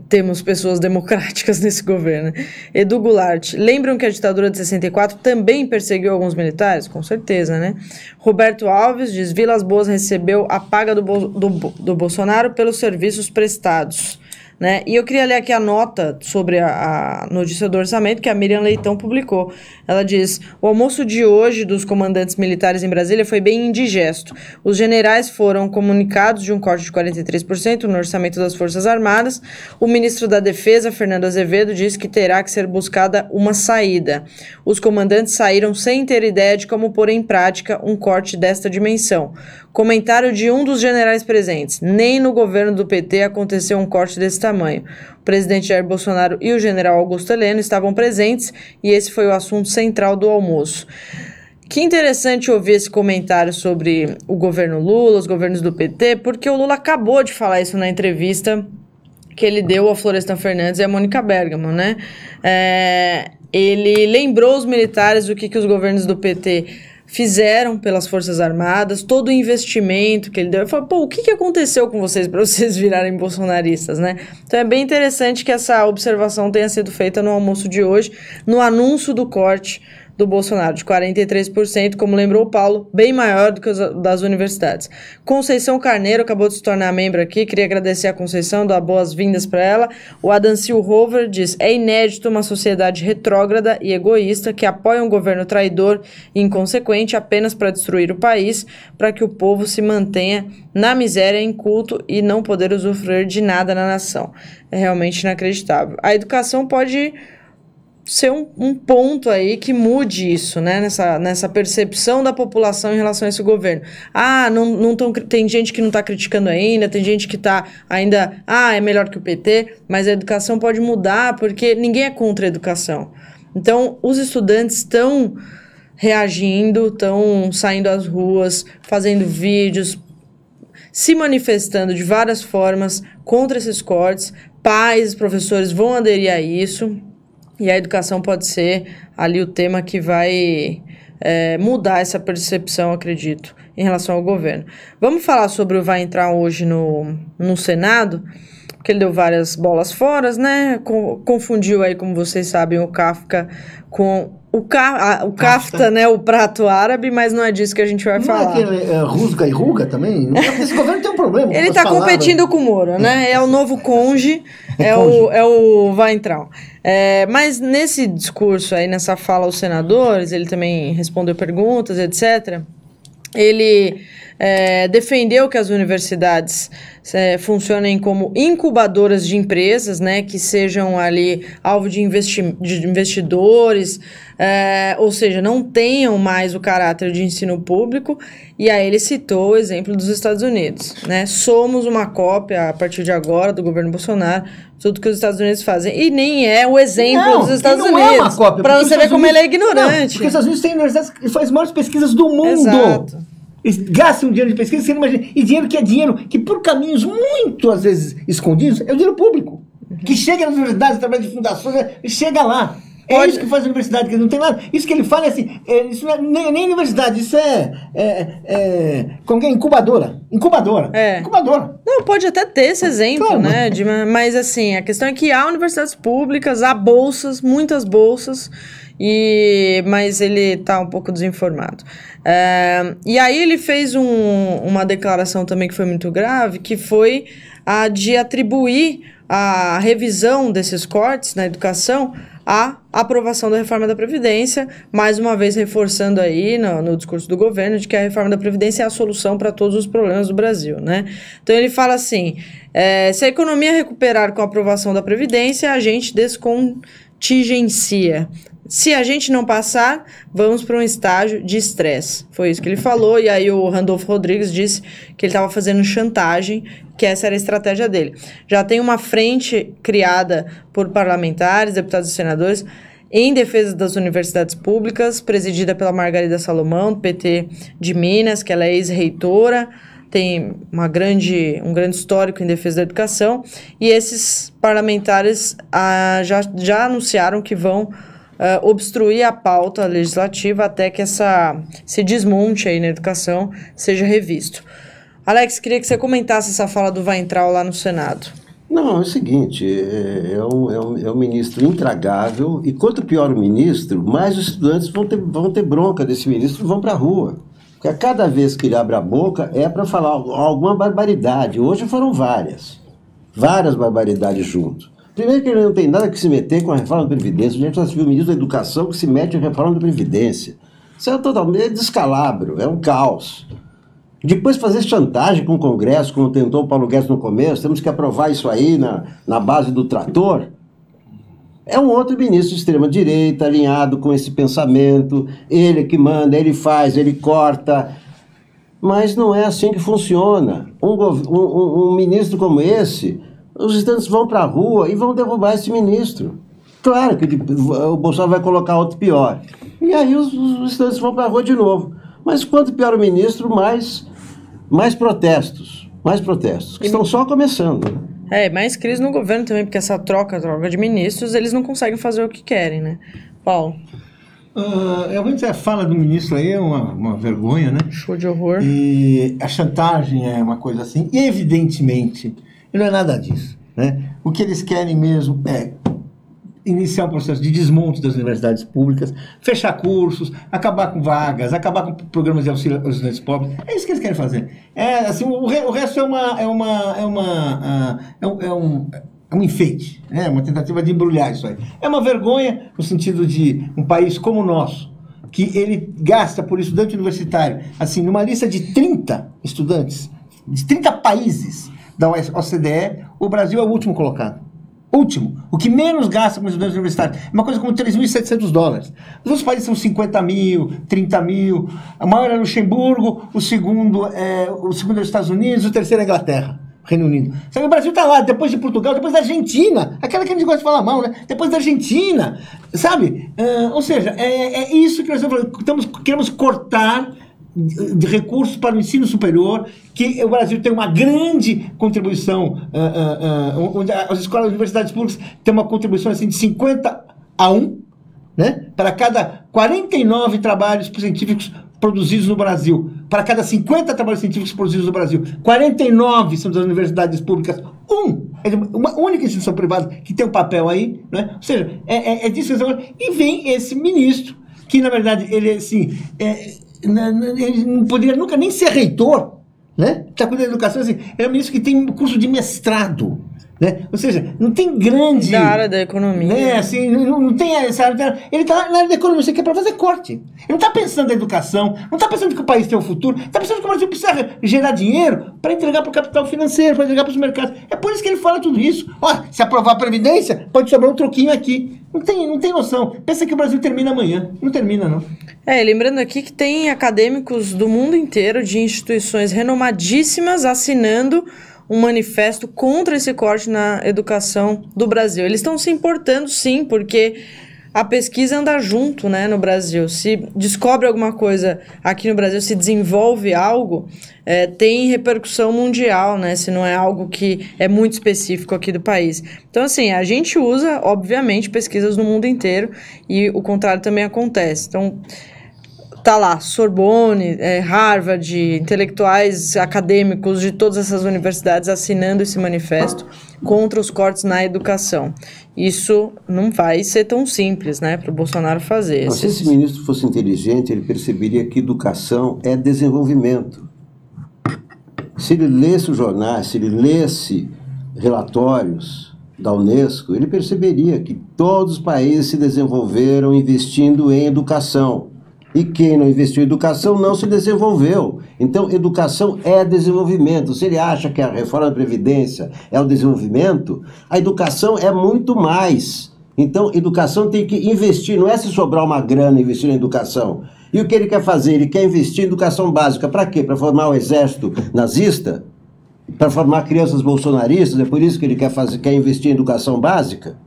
temos pessoas democráticas nesse governo. Edu Goulart, lembram que a ditadura de 64 também perseguiu alguns militares? Com certeza, né? Roberto Alves diz, Vilas Boas recebeu a paga do Bolsonaro pelos serviços prestados. Né? E eu queria ler aqui a nota sobre a notícia do orçamento que a Miriam Leitão publicou. Ela diz, o almoço de hoje dos comandantes militares em Brasília foi bem indigesto. Os generais foram comunicados de um corte de 43% no orçamento das Forças Armadas. O ministro da Defesa, Fernando Azevedo, disse que terá que ser buscada uma saída. Os comandantes saíram sem ter ideia de como pôr em prática um corte desta dimensão. Comentário de um dos generais presentes. Nem no governo do PT aconteceu um corte desse tamanho. O presidente Jair Bolsonaro e o general Augusto Heleno estavam presentes e esse foi o assunto central do almoço. Que interessante ouvir esse comentário sobre o governo Lula, os governos do PT, porque o Lula acabou de falar isso na entrevista que ele deu ao Florestan Fernandes e à Mônica Bergamo, né? Ele lembrou os militares do que os governos do PT fizeram pelas Forças Armadas, todo o investimento que ele deu. Ele falou, pô, o que aconteceu com vocês para vocês virarem bolsonaristas, né? Então é bem interessante que essa observação tenha sido feita no almoço de hoje, no anúncio do corte do Bolsonaro, de 43%, como lembrou o Paulo, bem maior do que os das universidades. Conceição Carneiro acabou de se tornar membro aqui, queria agradecer a Conceição, dar boas-vindas para ela. O Adancil Rover diz, é inédito uma sociedade retrógrada e egoísta que apoia um governo traidor e inconsequente apenas para destruir o país, para que o povo se mantenha na miséria, inculto e não poder usufruir de nada na nação. É realmente inacreditável. A educação pode ser um ponto aí que mude isso, né? Nessa percepção da população em relação a esse governo. Tem gente que não está criticando ainda, tem gente que está ainda, é melhor que o PT, mas a educação pode mudar porque ninguém é contra a educação. Então, os estudantes estão reagindo, estão saindo às ruas, fazendo vídeos, se manifestando de várias formas contra esses cortes. Pais, professores vão aderir a isso. E a educação pode ser ali o tema que vai mudar essa percepção, acredito, em relação ao governo. Vamos falar sobre o vai entrar hoje no Senado, porque ele deu várias bolas fora, né? Confundiu aí, como vocês sabem, o Kafka com o kafta, né? O prato árabe, mas não é disso que a gente vai falar. Não é aquele rusga e ruga também? Esse governo tem um problema. Ele está competindo com o Moro, né? É o novo conge, é o vai entrar. Mas nesse discurso aí, nessa fala aos senadores, ele também respondeu perguntas, etc. Ele defendeu que as universidades funcionem como incubadoras de empresas, né, que sejam ali alvo de investidores, ou seja, não tenham mais o caráter de ensino público. E aí ele citou o exemplo dos Estados Unidos, né? Somos uma cópia, a partir de agora, do governo Bolsonaro, tudo que os Estados Unidos fazem. E nem é o exemplo dos Estados Unidos. Para você ver como ele é ignorante. Porque os Estados Unidos têm universidades que fazem as maiores pesquisas do mundo. Exato. Eles gastam dinheiro de pesquisa, você não imagina. E dinheiro que por caminhos muito, às vezes, escondidos, é o dinheiro público. Que chega nas universidades, através de fundações, e chega lá. É isso que faz a universidade, que não tem nada. Isso que ele fala é assim, isso não é nem universidade, isso como que é? Incubadora. Incubadora. Não, pode até ter esse exemplo, claro, né? Mas assim, a questão é que há universidades públicas, há bolsas, muitas bolsas, mas ele está um pouco desinformado. E aí ele fez uma declaração também que foi muito grave, que foi a de atribuir a revisão desses cortes na educação à aprovação da reforma da Previdência, mais uma vez reforçando aí no discurso do governo de que a reforma da Previdência é a solução para todos os problemas do Brasil, né? Então ele fala assim, se a economia recuperar com a aprovação da Previdência, a gente descontingencia. Se a gente não passar, vamos para um estágio de estresse. Foi isso que ele falou, e aí o Randolfo Rodrigues disse que ele estava fazendo chantagem, que essa era a estratégia dele. Já tem uma frente criada por parlamentares, deputados e senadores, em defesa das universidades públicas, presidida pela Margarida Salomão, do PT de Minas, que ela é ex-reitora, tem um grande histórico em defesa da educação, e esses parlamentares já anunciaram que vão obstruir a pauta legislativa até que esse desmonte aí na educação seja revisto. Alex, queria que você comentasse essa fala do Weintraub lá no Senado. Não, é o seguinte, é um ministro intragável, e quanto pior o ministro, mais os estudantes vão ter bronca desse ministro e vão para a rua. Porque a cada vez que ele abre a boca é para falar alguma barbaridade. Hoje foram várias barbaridades juntos. Primeiro que ele não tem nada que se meter com a reforma da Previdência. A gente já viu o ministro da Educação que se mete em reforma da Previdência. Isso é totalmente descalabro, é um caos. Depois fazer chantagem com o Congresso, como tentou o Paulo Guedes no começo, temos que aprovar isso aí na base do trator. É um outro ministro de extrema-direita, alinhado com esse pensamento, ele que manda, ele faz, ele corta. Mas não é assim que funciona. Um ministro como esse, os estudantes vão para a rua e vão derrubar esse ministro. Claro que o Bolsonaro vai colocar outro pior. E aí os estudantes vão para a rua de novo. Mas quanto pior o ministro, mais protestos, que estão só começando. Mais crise no governo também, porque essa troca de ministros, eles não conseguem fazer o que querem, né? Paulo? Realmente a fala do ministro aí é uma vergonha, né? Show de horror. E a chantagem é uma coisa assim, e evidentemente, não é nada disso, né? O que eles querem mesmo é iniciar um processo de desmonte das universidades públicas, fechar cursos, acabar com vagas, acabar com programas de auxílio aos estudantes pobres. É isso que eles querem fazer. Assim, o resto é um enfeite, uma tentativa de embrulhar isso aí. É uma vergonha no sentido de um país como o nosso, que ele gasta por estudante universitário, assim, numa lista de 30 estudantes, de 30 países da OCDE, o Brasil é o último colocado. O que menos gasta com estudantes universitários. É uma coisa como $3.700. Os outros países são 50 mil, 30 mil. A maior é Luxemburgo, o segundo é os Estados Unidos, o terceiro é a Inglaterra, Reino Unido. Sabe, o Brasil está lá, depois de Portugal, depois da Argentina. Aquela que a gente gosta de falar mal, né? Depois da Argentina, sabe? Ou seja, é isso que nós estamos falando. Queremos cortar de recursos para o ensino superior, que o Brasil tem uma grande contribuição, onde as escolas e universidades públicas têm uma contribuição assim, de 50-1, né? Para cada 49 trabalhos científicos produzidos no Brasil, para cada 50 trabalhos científicos produzidos no Brasil, 49 são das universidades públicas, uma única instituição privada que tem um papel aí, né? Ou seja, é disso que estamos falando. E vem esse ministro, que na verdade ele assim... ele não poderia nunca nem ser reitor, né? Está cuidando da educação, assim, é um ministro que tem curso de mestrado, né? Ou seja, não tem grande... Da área da economia. Né? Assim, não tem essa área... Ele está na área da economia, isso aqui é para fazer corte. Ele não está pensando na educação, não está pensando que o país tem um futuro, está pensando que o Brasil precisa gerar dinheiro para entregar para o capital financeiro, para entregar para os mercados. É por isso que ele fala tudo isso. Ó, se aprovar a Previdência, pode sobrar um troquinho aqui. Não tem noção. Pensa que o Brasil termina amanhã. Não termina, não. Lembrando aqui que tem acadêmicos do mundo inteiro, de instituições renomadíssimas, assinando um manifesto contra esse corte na educação do Brasil. Eles estão se importando, sim, porque a pesquisa anda junto, né, no Brasil. Se descobre alguma coisa aqui no Brasil, se desenvolve algo, tem repercussão mundial, né, se não é algo que é muito específico aqui do país. Então, assim, a gente usa, obviamente, pesquisas no mundo inteiro e o contrário também acontece. Então, tá lá, Sorbonne, Harvard, intelectuais acadêmicos de todas essas universidades assinando esse manifesto contra os cortes na educação. Isso não vai ser tão simples, né, para o Bolsonaro fazer. Se esse ministro fosse inteligente, ele perceberia que educação é desenvolvimento. Se ele lesse os jornais, se ele lesse relatórios da Unesco, ele perceberia que todos os países se desenvolveram investindo em educação. E quem não investiu em educação não se desenvolveu. Então, educação é desenvolvimento. Se ele acha que a reforma da Previdência é o desenvolvimento, a educação é muito mais. Então, educação tem que investir, não é se sobrar uma grana investir em educação. E o que ele quer fazer? Ele quer investir em educação básica. Para quê? Para formar o exército nazista? Para formar crianças bolsonaristas? É por isso que ele quer investir em educação básica?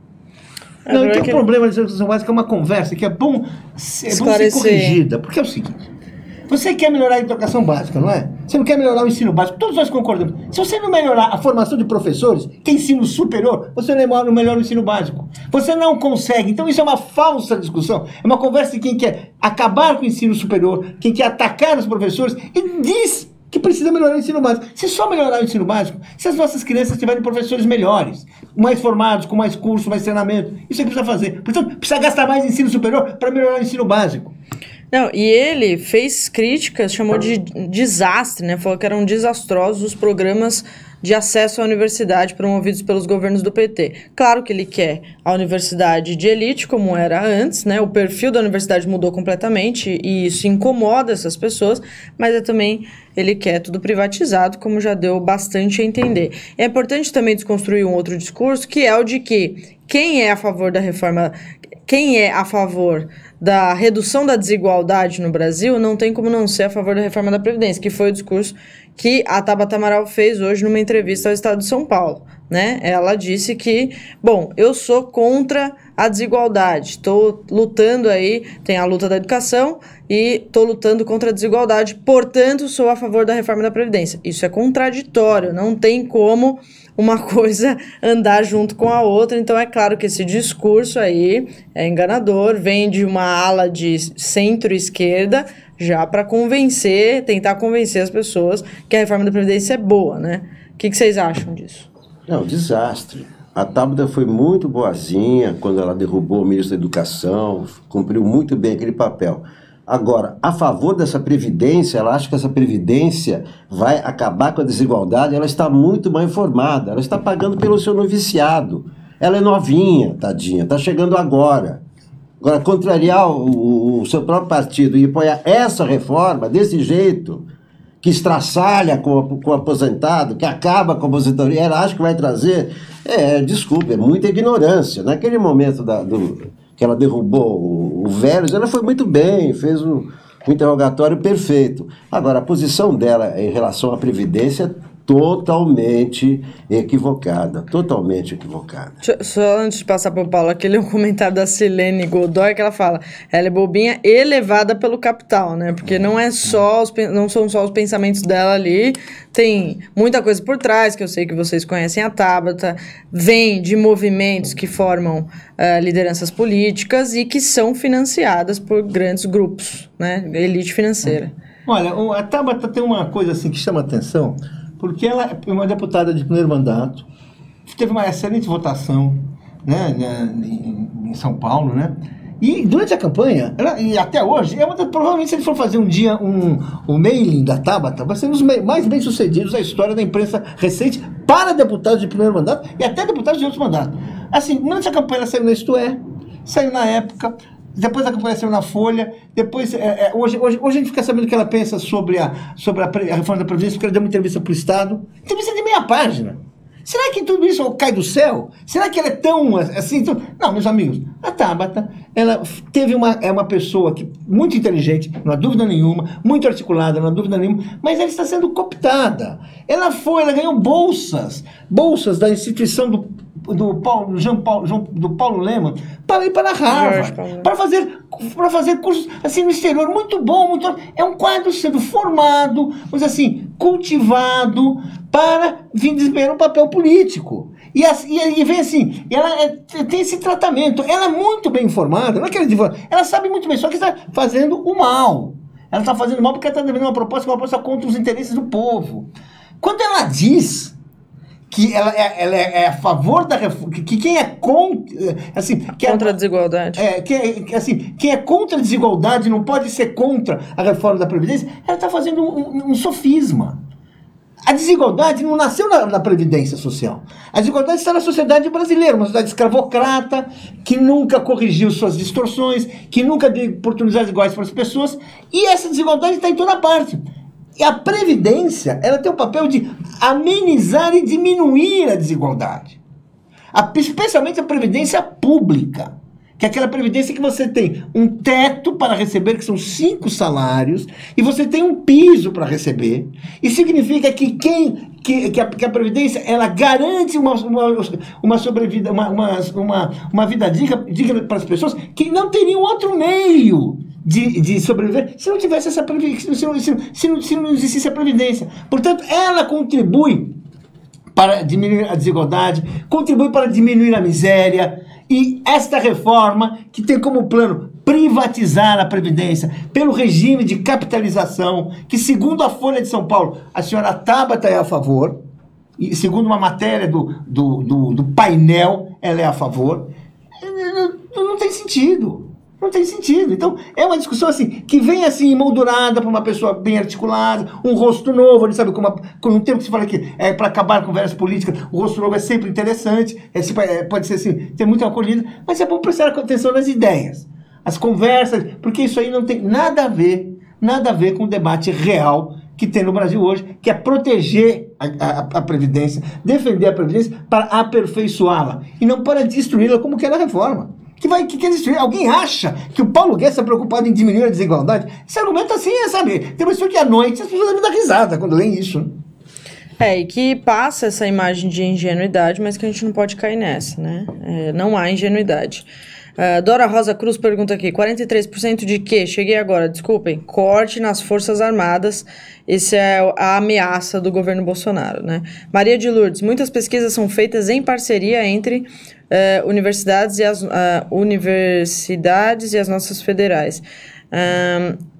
Não, então o problema da educação básica é uma conversa que é bom ser corrigida. Porque é o seguinte, você quer melhorar a educação básica, não é? Você não quer melhorar o ensino básico, todos nós concordamos. Se você não melhorar a formação de professores, que é ensino superior, você não melhora o ensino básico. Você não consegue. Então isso é uma falsa discussão. É uma conversa de quem quer acabar com o ensino superior, quem quer atacar os professores e diz que precisa melhorar o ensino básico. Se só melhorar o ensino básico, se as nossas crianças tiverem professores melhores, mais formados, com mais curso, mais treinamento, isso é que precisa fazer. Portanto, precisa gastar mais em ensino superior para melhorar o ensino básico. Não, e ele fez críticas, chamou de desastre, né? Falou que eram desastrosos os programas de acesso à universidade promovidos pelos governos do PT. Claro que ele quer a universidade de elite, como era antes, né? O perfil da universidade mudou completamente e isso incomoda essas pessoas, mas também ele quer tudo privatizado, como já deu bastante a entender. É importante também desconstruir um outro discurso, que é o de que quem é a favor da reforma, quem é a favor da redução da desigualdade no Brasil não tem como não ser a favor da reforma da Previdência, que foi o discurso que a Tabata Amaral fez hoje numa entrevista ao Estado de São Paulo, né? Ela disse que, bom, eu sou contra a desigualdade, estou lutando aí, tem a luta da educação e estou lutando contra a desigualdade, portanto sou a favor da reforma da Previdência. Isso é contraditório, não tem como uma coisa andar junto com a outra, então é claro que esse discurso aí é enganador, vem de uma ala de centro-esquerda já para convencer, tentar convencer as pessoas que a reforma da Previdência é boa, né? O que vocês acham disso? Não, desastre. A Tabata foi muito boazinha quando ela derrubou o ministro da Educação, cumpriu muito bem aquele papel. Agora, a favor dessa Previdência, ela acha que essa Previdência vai acabar com a desigualdade, ela está muito mal informada, ela está pagando pelo seu noviciado. Ela é novinha, tadinha, está chegando agora. Agora, contrariar o seu próprio partido e apoiar essa reforma desse jeito, que estraçalha com o aposentado, que acaba com a aposentadoria, ela acha que vai trazer, desculpa, é muita ignorância. Naquele momento que ela derrubou o Vélez, ela foi muito bem, fez um interrogatório perfeito. Agora, a posição dela em relação à Previdência totalmente equivocada, totalmente equivocada. Só antes de passar para o Paulo, aquele é um comentário da Silene Godoy que ela fala, ela é bobinha e levada pelo capital, né? Porque não são só os pensamentos dela ali, tem muita coisa por trás, que eu sei que vocês conhecem a Tabata, vem de movimentos que formam lideranças políticas e que são financiadas por grandes grupos, né? Elite financeira. Olha, a Tabata tem uma coisa assim que chama atenção, porque ela é uma deputada de primeiro mandato, teve uma excelente votação, né, em São Paulo, né? E durante a campanha, e até hoje, provavelmente se ele for fazer um dia um mailing da Tabata, vai ser um dos mais bem-sucedidos da história da imprensa recente para deputados de primeiro mandato e até deputados de outros mandatos. Assim, durante a campanha ela saiu na Isto É, saiu na Época, depois a campanha saiu na Folha, depois, hoje a gente fica sabendo o que ela pensa sobre a reforma da Previdência, porque ela deu uma entrevista para o Estado, entrevista de meia página. Será que tudo isso cai do céu? Será que ela é tão assim? Não, meus amigos, a Tabata, ela é uma pessoa muito inteligente, não há dúvida nenhuma, muito articulada, não há dúvida nenhuma, mas ela está sendo cooptada. Ela ganhou bolsas da instituição do Paulo Leman para ir para Harvard, para fazer cursos assim no exterior, muito bom, é um quadro sendo formado, vamos dizer assim, cultivado para vir desempenhar um papel político. E vem assim, ela tem esse tratamento, ela é muito bem informada, não é que ela sabe muito bem, só que está fazendo o mal. Ela está fazendo mal porque ela está devendo uma proposta contra os interesses do povo. Quando ela diz que ela é a favor da reforma, que quem é contra, assim, contra a desigualdade. Quem é contra a desigualdade não pode ser contra a reforma da Previdência, ela está fazendo um sofisma. A desigualdade não nasceu na Previdência Social. A desigualdade está na sociedade brasileira, uma sociedade escravocrata, que nunca corrigiu suas distorções, que nunca deu oportunidades iguais para as pessoas, e essa desigualdade está em toda parte. E a Previdência, ela tem o papel de amenizar e diminuir a desigualdade. Especialmente a Previdência Pública, que é aquela Previdência que você tem um teto para receber, que são 5 salários, e você tem um piso para receber. E significa que a Previdência, ela garante uma sobrevida, uma vida digna para as pessoas que não teriam outro meio de sobreviver se não tivesse essa Previdência, se não existisse a Previdência. Portanto, ela contribui para diminuir a desigualdade, contribui para diminuir a miséria. E esta reforma, que tem como plano privatizar a Previdência pelo regime de capitalização, que segundo a Folha de São Paulo, a senhora Tabata é a favor, e segundo uma matéria do painel, ela é a favor, não tem sentido. Não tem sentido. Então, é uma discussão assim, que vem assim, emoldurada por uma pessoa bem articulada, um rosto novo, ele sabe, como um termo que se fala aqui, para acabar com várias políticas, o rosto novo é sempre interessante, pode ser assim, ter muita acolhida, mas é bom prestar atenção nas ideias, as conversas, porque isso aí não tem nada a ver com o debate real que tem no Brasil hoje, que é proteger a Previdência, defender a Previdência para aperfeiçoá-la, e não para destruí-la como quer a reforma. Que quer destruir. Alguém acha que o Paulo Guedes está preocupado em diminuir a desigualdade? Esse argumento assim, sabe? Tem uma pessoa que à noite as pessoas devem dar risada quando leem isso. E que passa essa imagem de ingenuidade, mas que a gente não pode cair nessa, né? Não há ingenuidade. Dora Rosa Cruz pergunta aqui, 43% de quê? Cheguei agora, desculpem. Corte nas Forças Armadas. Essa é a ameaça do governo Bolsonaro, né? Maria de Lourdes, muitas pesquisas são feitas em parceria entre universidades e as nossas federais.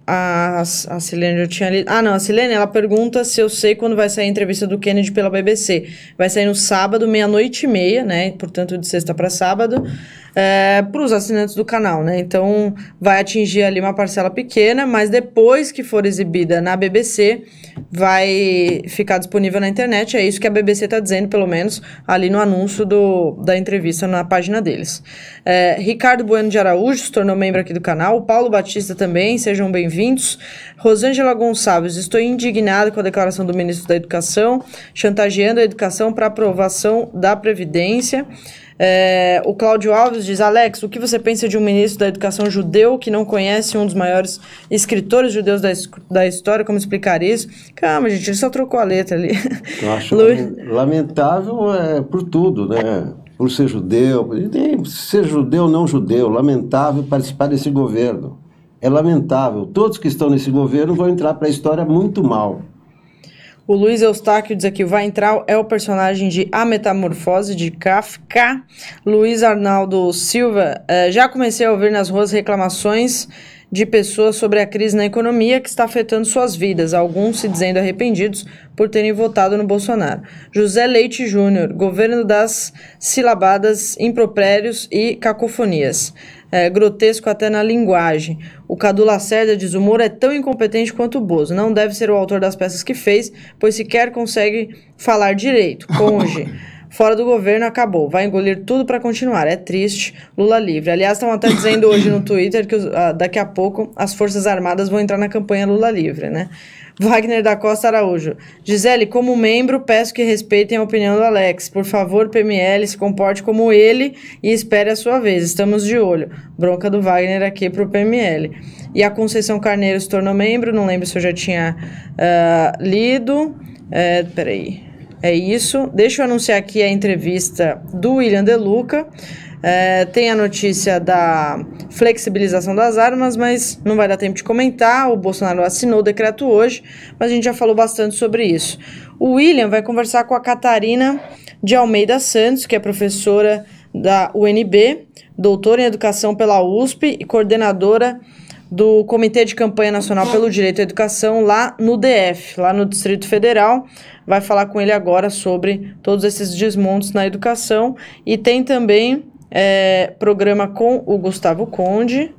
A Silene eu tinha lido. Ah, não, a Silene, ela pergunta se eu sei quando vai sair a entrevista do Kennedy pela BBC. Vai sair no sábado, 00:30, né? Portanto, de sexta para sábado, para os assinantes do canal, né? Então, vai atingir ali uma parcela pequena, mas depois que for exibida na BBC, vai ficar disponível na internet. É isso que a BBC está dizendo, pelo menos, ali no anúncio da entrevista na página deles. Ricardo Bueno de Araújo se tornou membro aqui do canal. O Paulo Batista também, sejam bem-vindos. Rosângela Gonçalves, estou indignada com a declaração do ministro da Educação, chantageando a educação para aprovação da Previdência. O Cláudio Alves diz, Alex, o que você pensa de um ministro da Educação judeu que não conhece um dos maiores escritores judeus da história? Como explicar isso? Calma, gente, ele só trocou a letra ali. Eu acho lamentável por tudo, né? Por ser judeu, ser judeu ou não judeu, lamentável participar desse governo. É lamentável. Todos que estão nesse governo vão entrar para a história muito mal. O Luiz Eustáquio diz aqui, vai entrar é o personagem de A Metamorfose, de Kafka. Luiz Arnaldo Silva, já comecei a ouvir nas ruas reclamações de pessoas sobre a crise na economia que está afetando suas vidas, alguns se dizendo arrependidos por terem votado no Bolsonaro. José Leite Júnior, governo das silabadas, impropérios e cacofonias. Grotesco até na linguagem. O Cadu Lacerda diz, o Moro é tão incompetente quanto o Bozo. Não deve ser o autor das peças que fez, pois sequer consegue falar direito. Conge. Fora do governo, acabou. Vai engolir tudo para continuar. É triste. Lula livre. Aliás, estão até dizendo hoje no Twitter que daqui a pouco as Forças Armadas vão entrar na campanha Lula livre, né? Wagner da Costa Araújo. Gisele, como membro, peço que respeitem a opinião do Alex. Por favor, PML, se comporte como ele e espere a sua vez. Estamos de olho. Bronca do Wagner aqui pro PML. E a Conceição Carneiro se tornou membro. Não lembro se eu já tinha lido. Peraí. É isso. Deixa eu anunciar aqui a entrevista do William De Luca. Tem a notícia da flexibilização das armas, mas não vai dar tempo de comentar. O Bolsonaro assinou o decreto hoje, mas a gente já falou bastante sobre isso. O William vai conversar com a Catarina de Almeida Santos, que é professora da UNB, doutora em educação pela USP e coordenadora do Comitê de Campanha Nacional pelo Direito à Educação lá no DF, lá no Distrito Federal. Vai falar com ele agora sobre todos esses desmontes na educação. E tem também programa com o Gustavo Conde.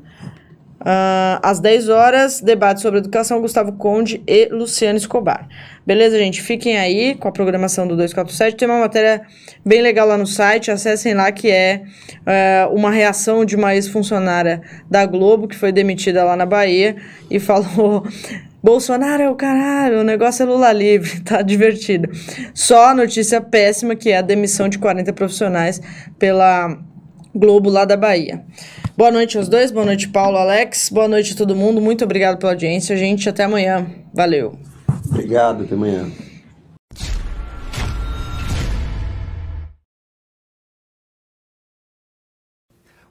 Às 10 horas, debate sobre educação, Gustavo Conde e Luciano Escobar. Beleza, gente? Fiquem aí com a programação do 247. Tem uma matéria bem legal lá no site, acessem lá, que é uma reação de uma ex-funcionária da Globo, que foi demitida lá na Bahia, e falou... Bolsonaro é o caralho, o negócio é Lula livre, tá divertido. Só a notícia péssima, que é a demissão de 40 profissionais pela Globo lá da Bahia. Boa noite aos dois, boa noite Paulo, Alex, boa noite a todo mundo, muito obrigado pela audiência, gente, até amanhã, valeu. Obrigado, até amanhã.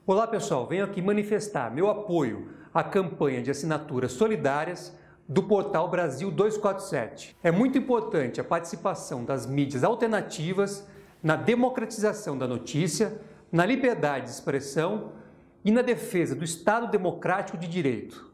Olá pessoal, venho aqui manifestar meu apoio à campanha de assinaturas solidárias do portal Brasil 247. É muito importante a participação das mídias alternativas na democratização da notícia, na liberdade de expressão e na defesa do Estado democrático de direito.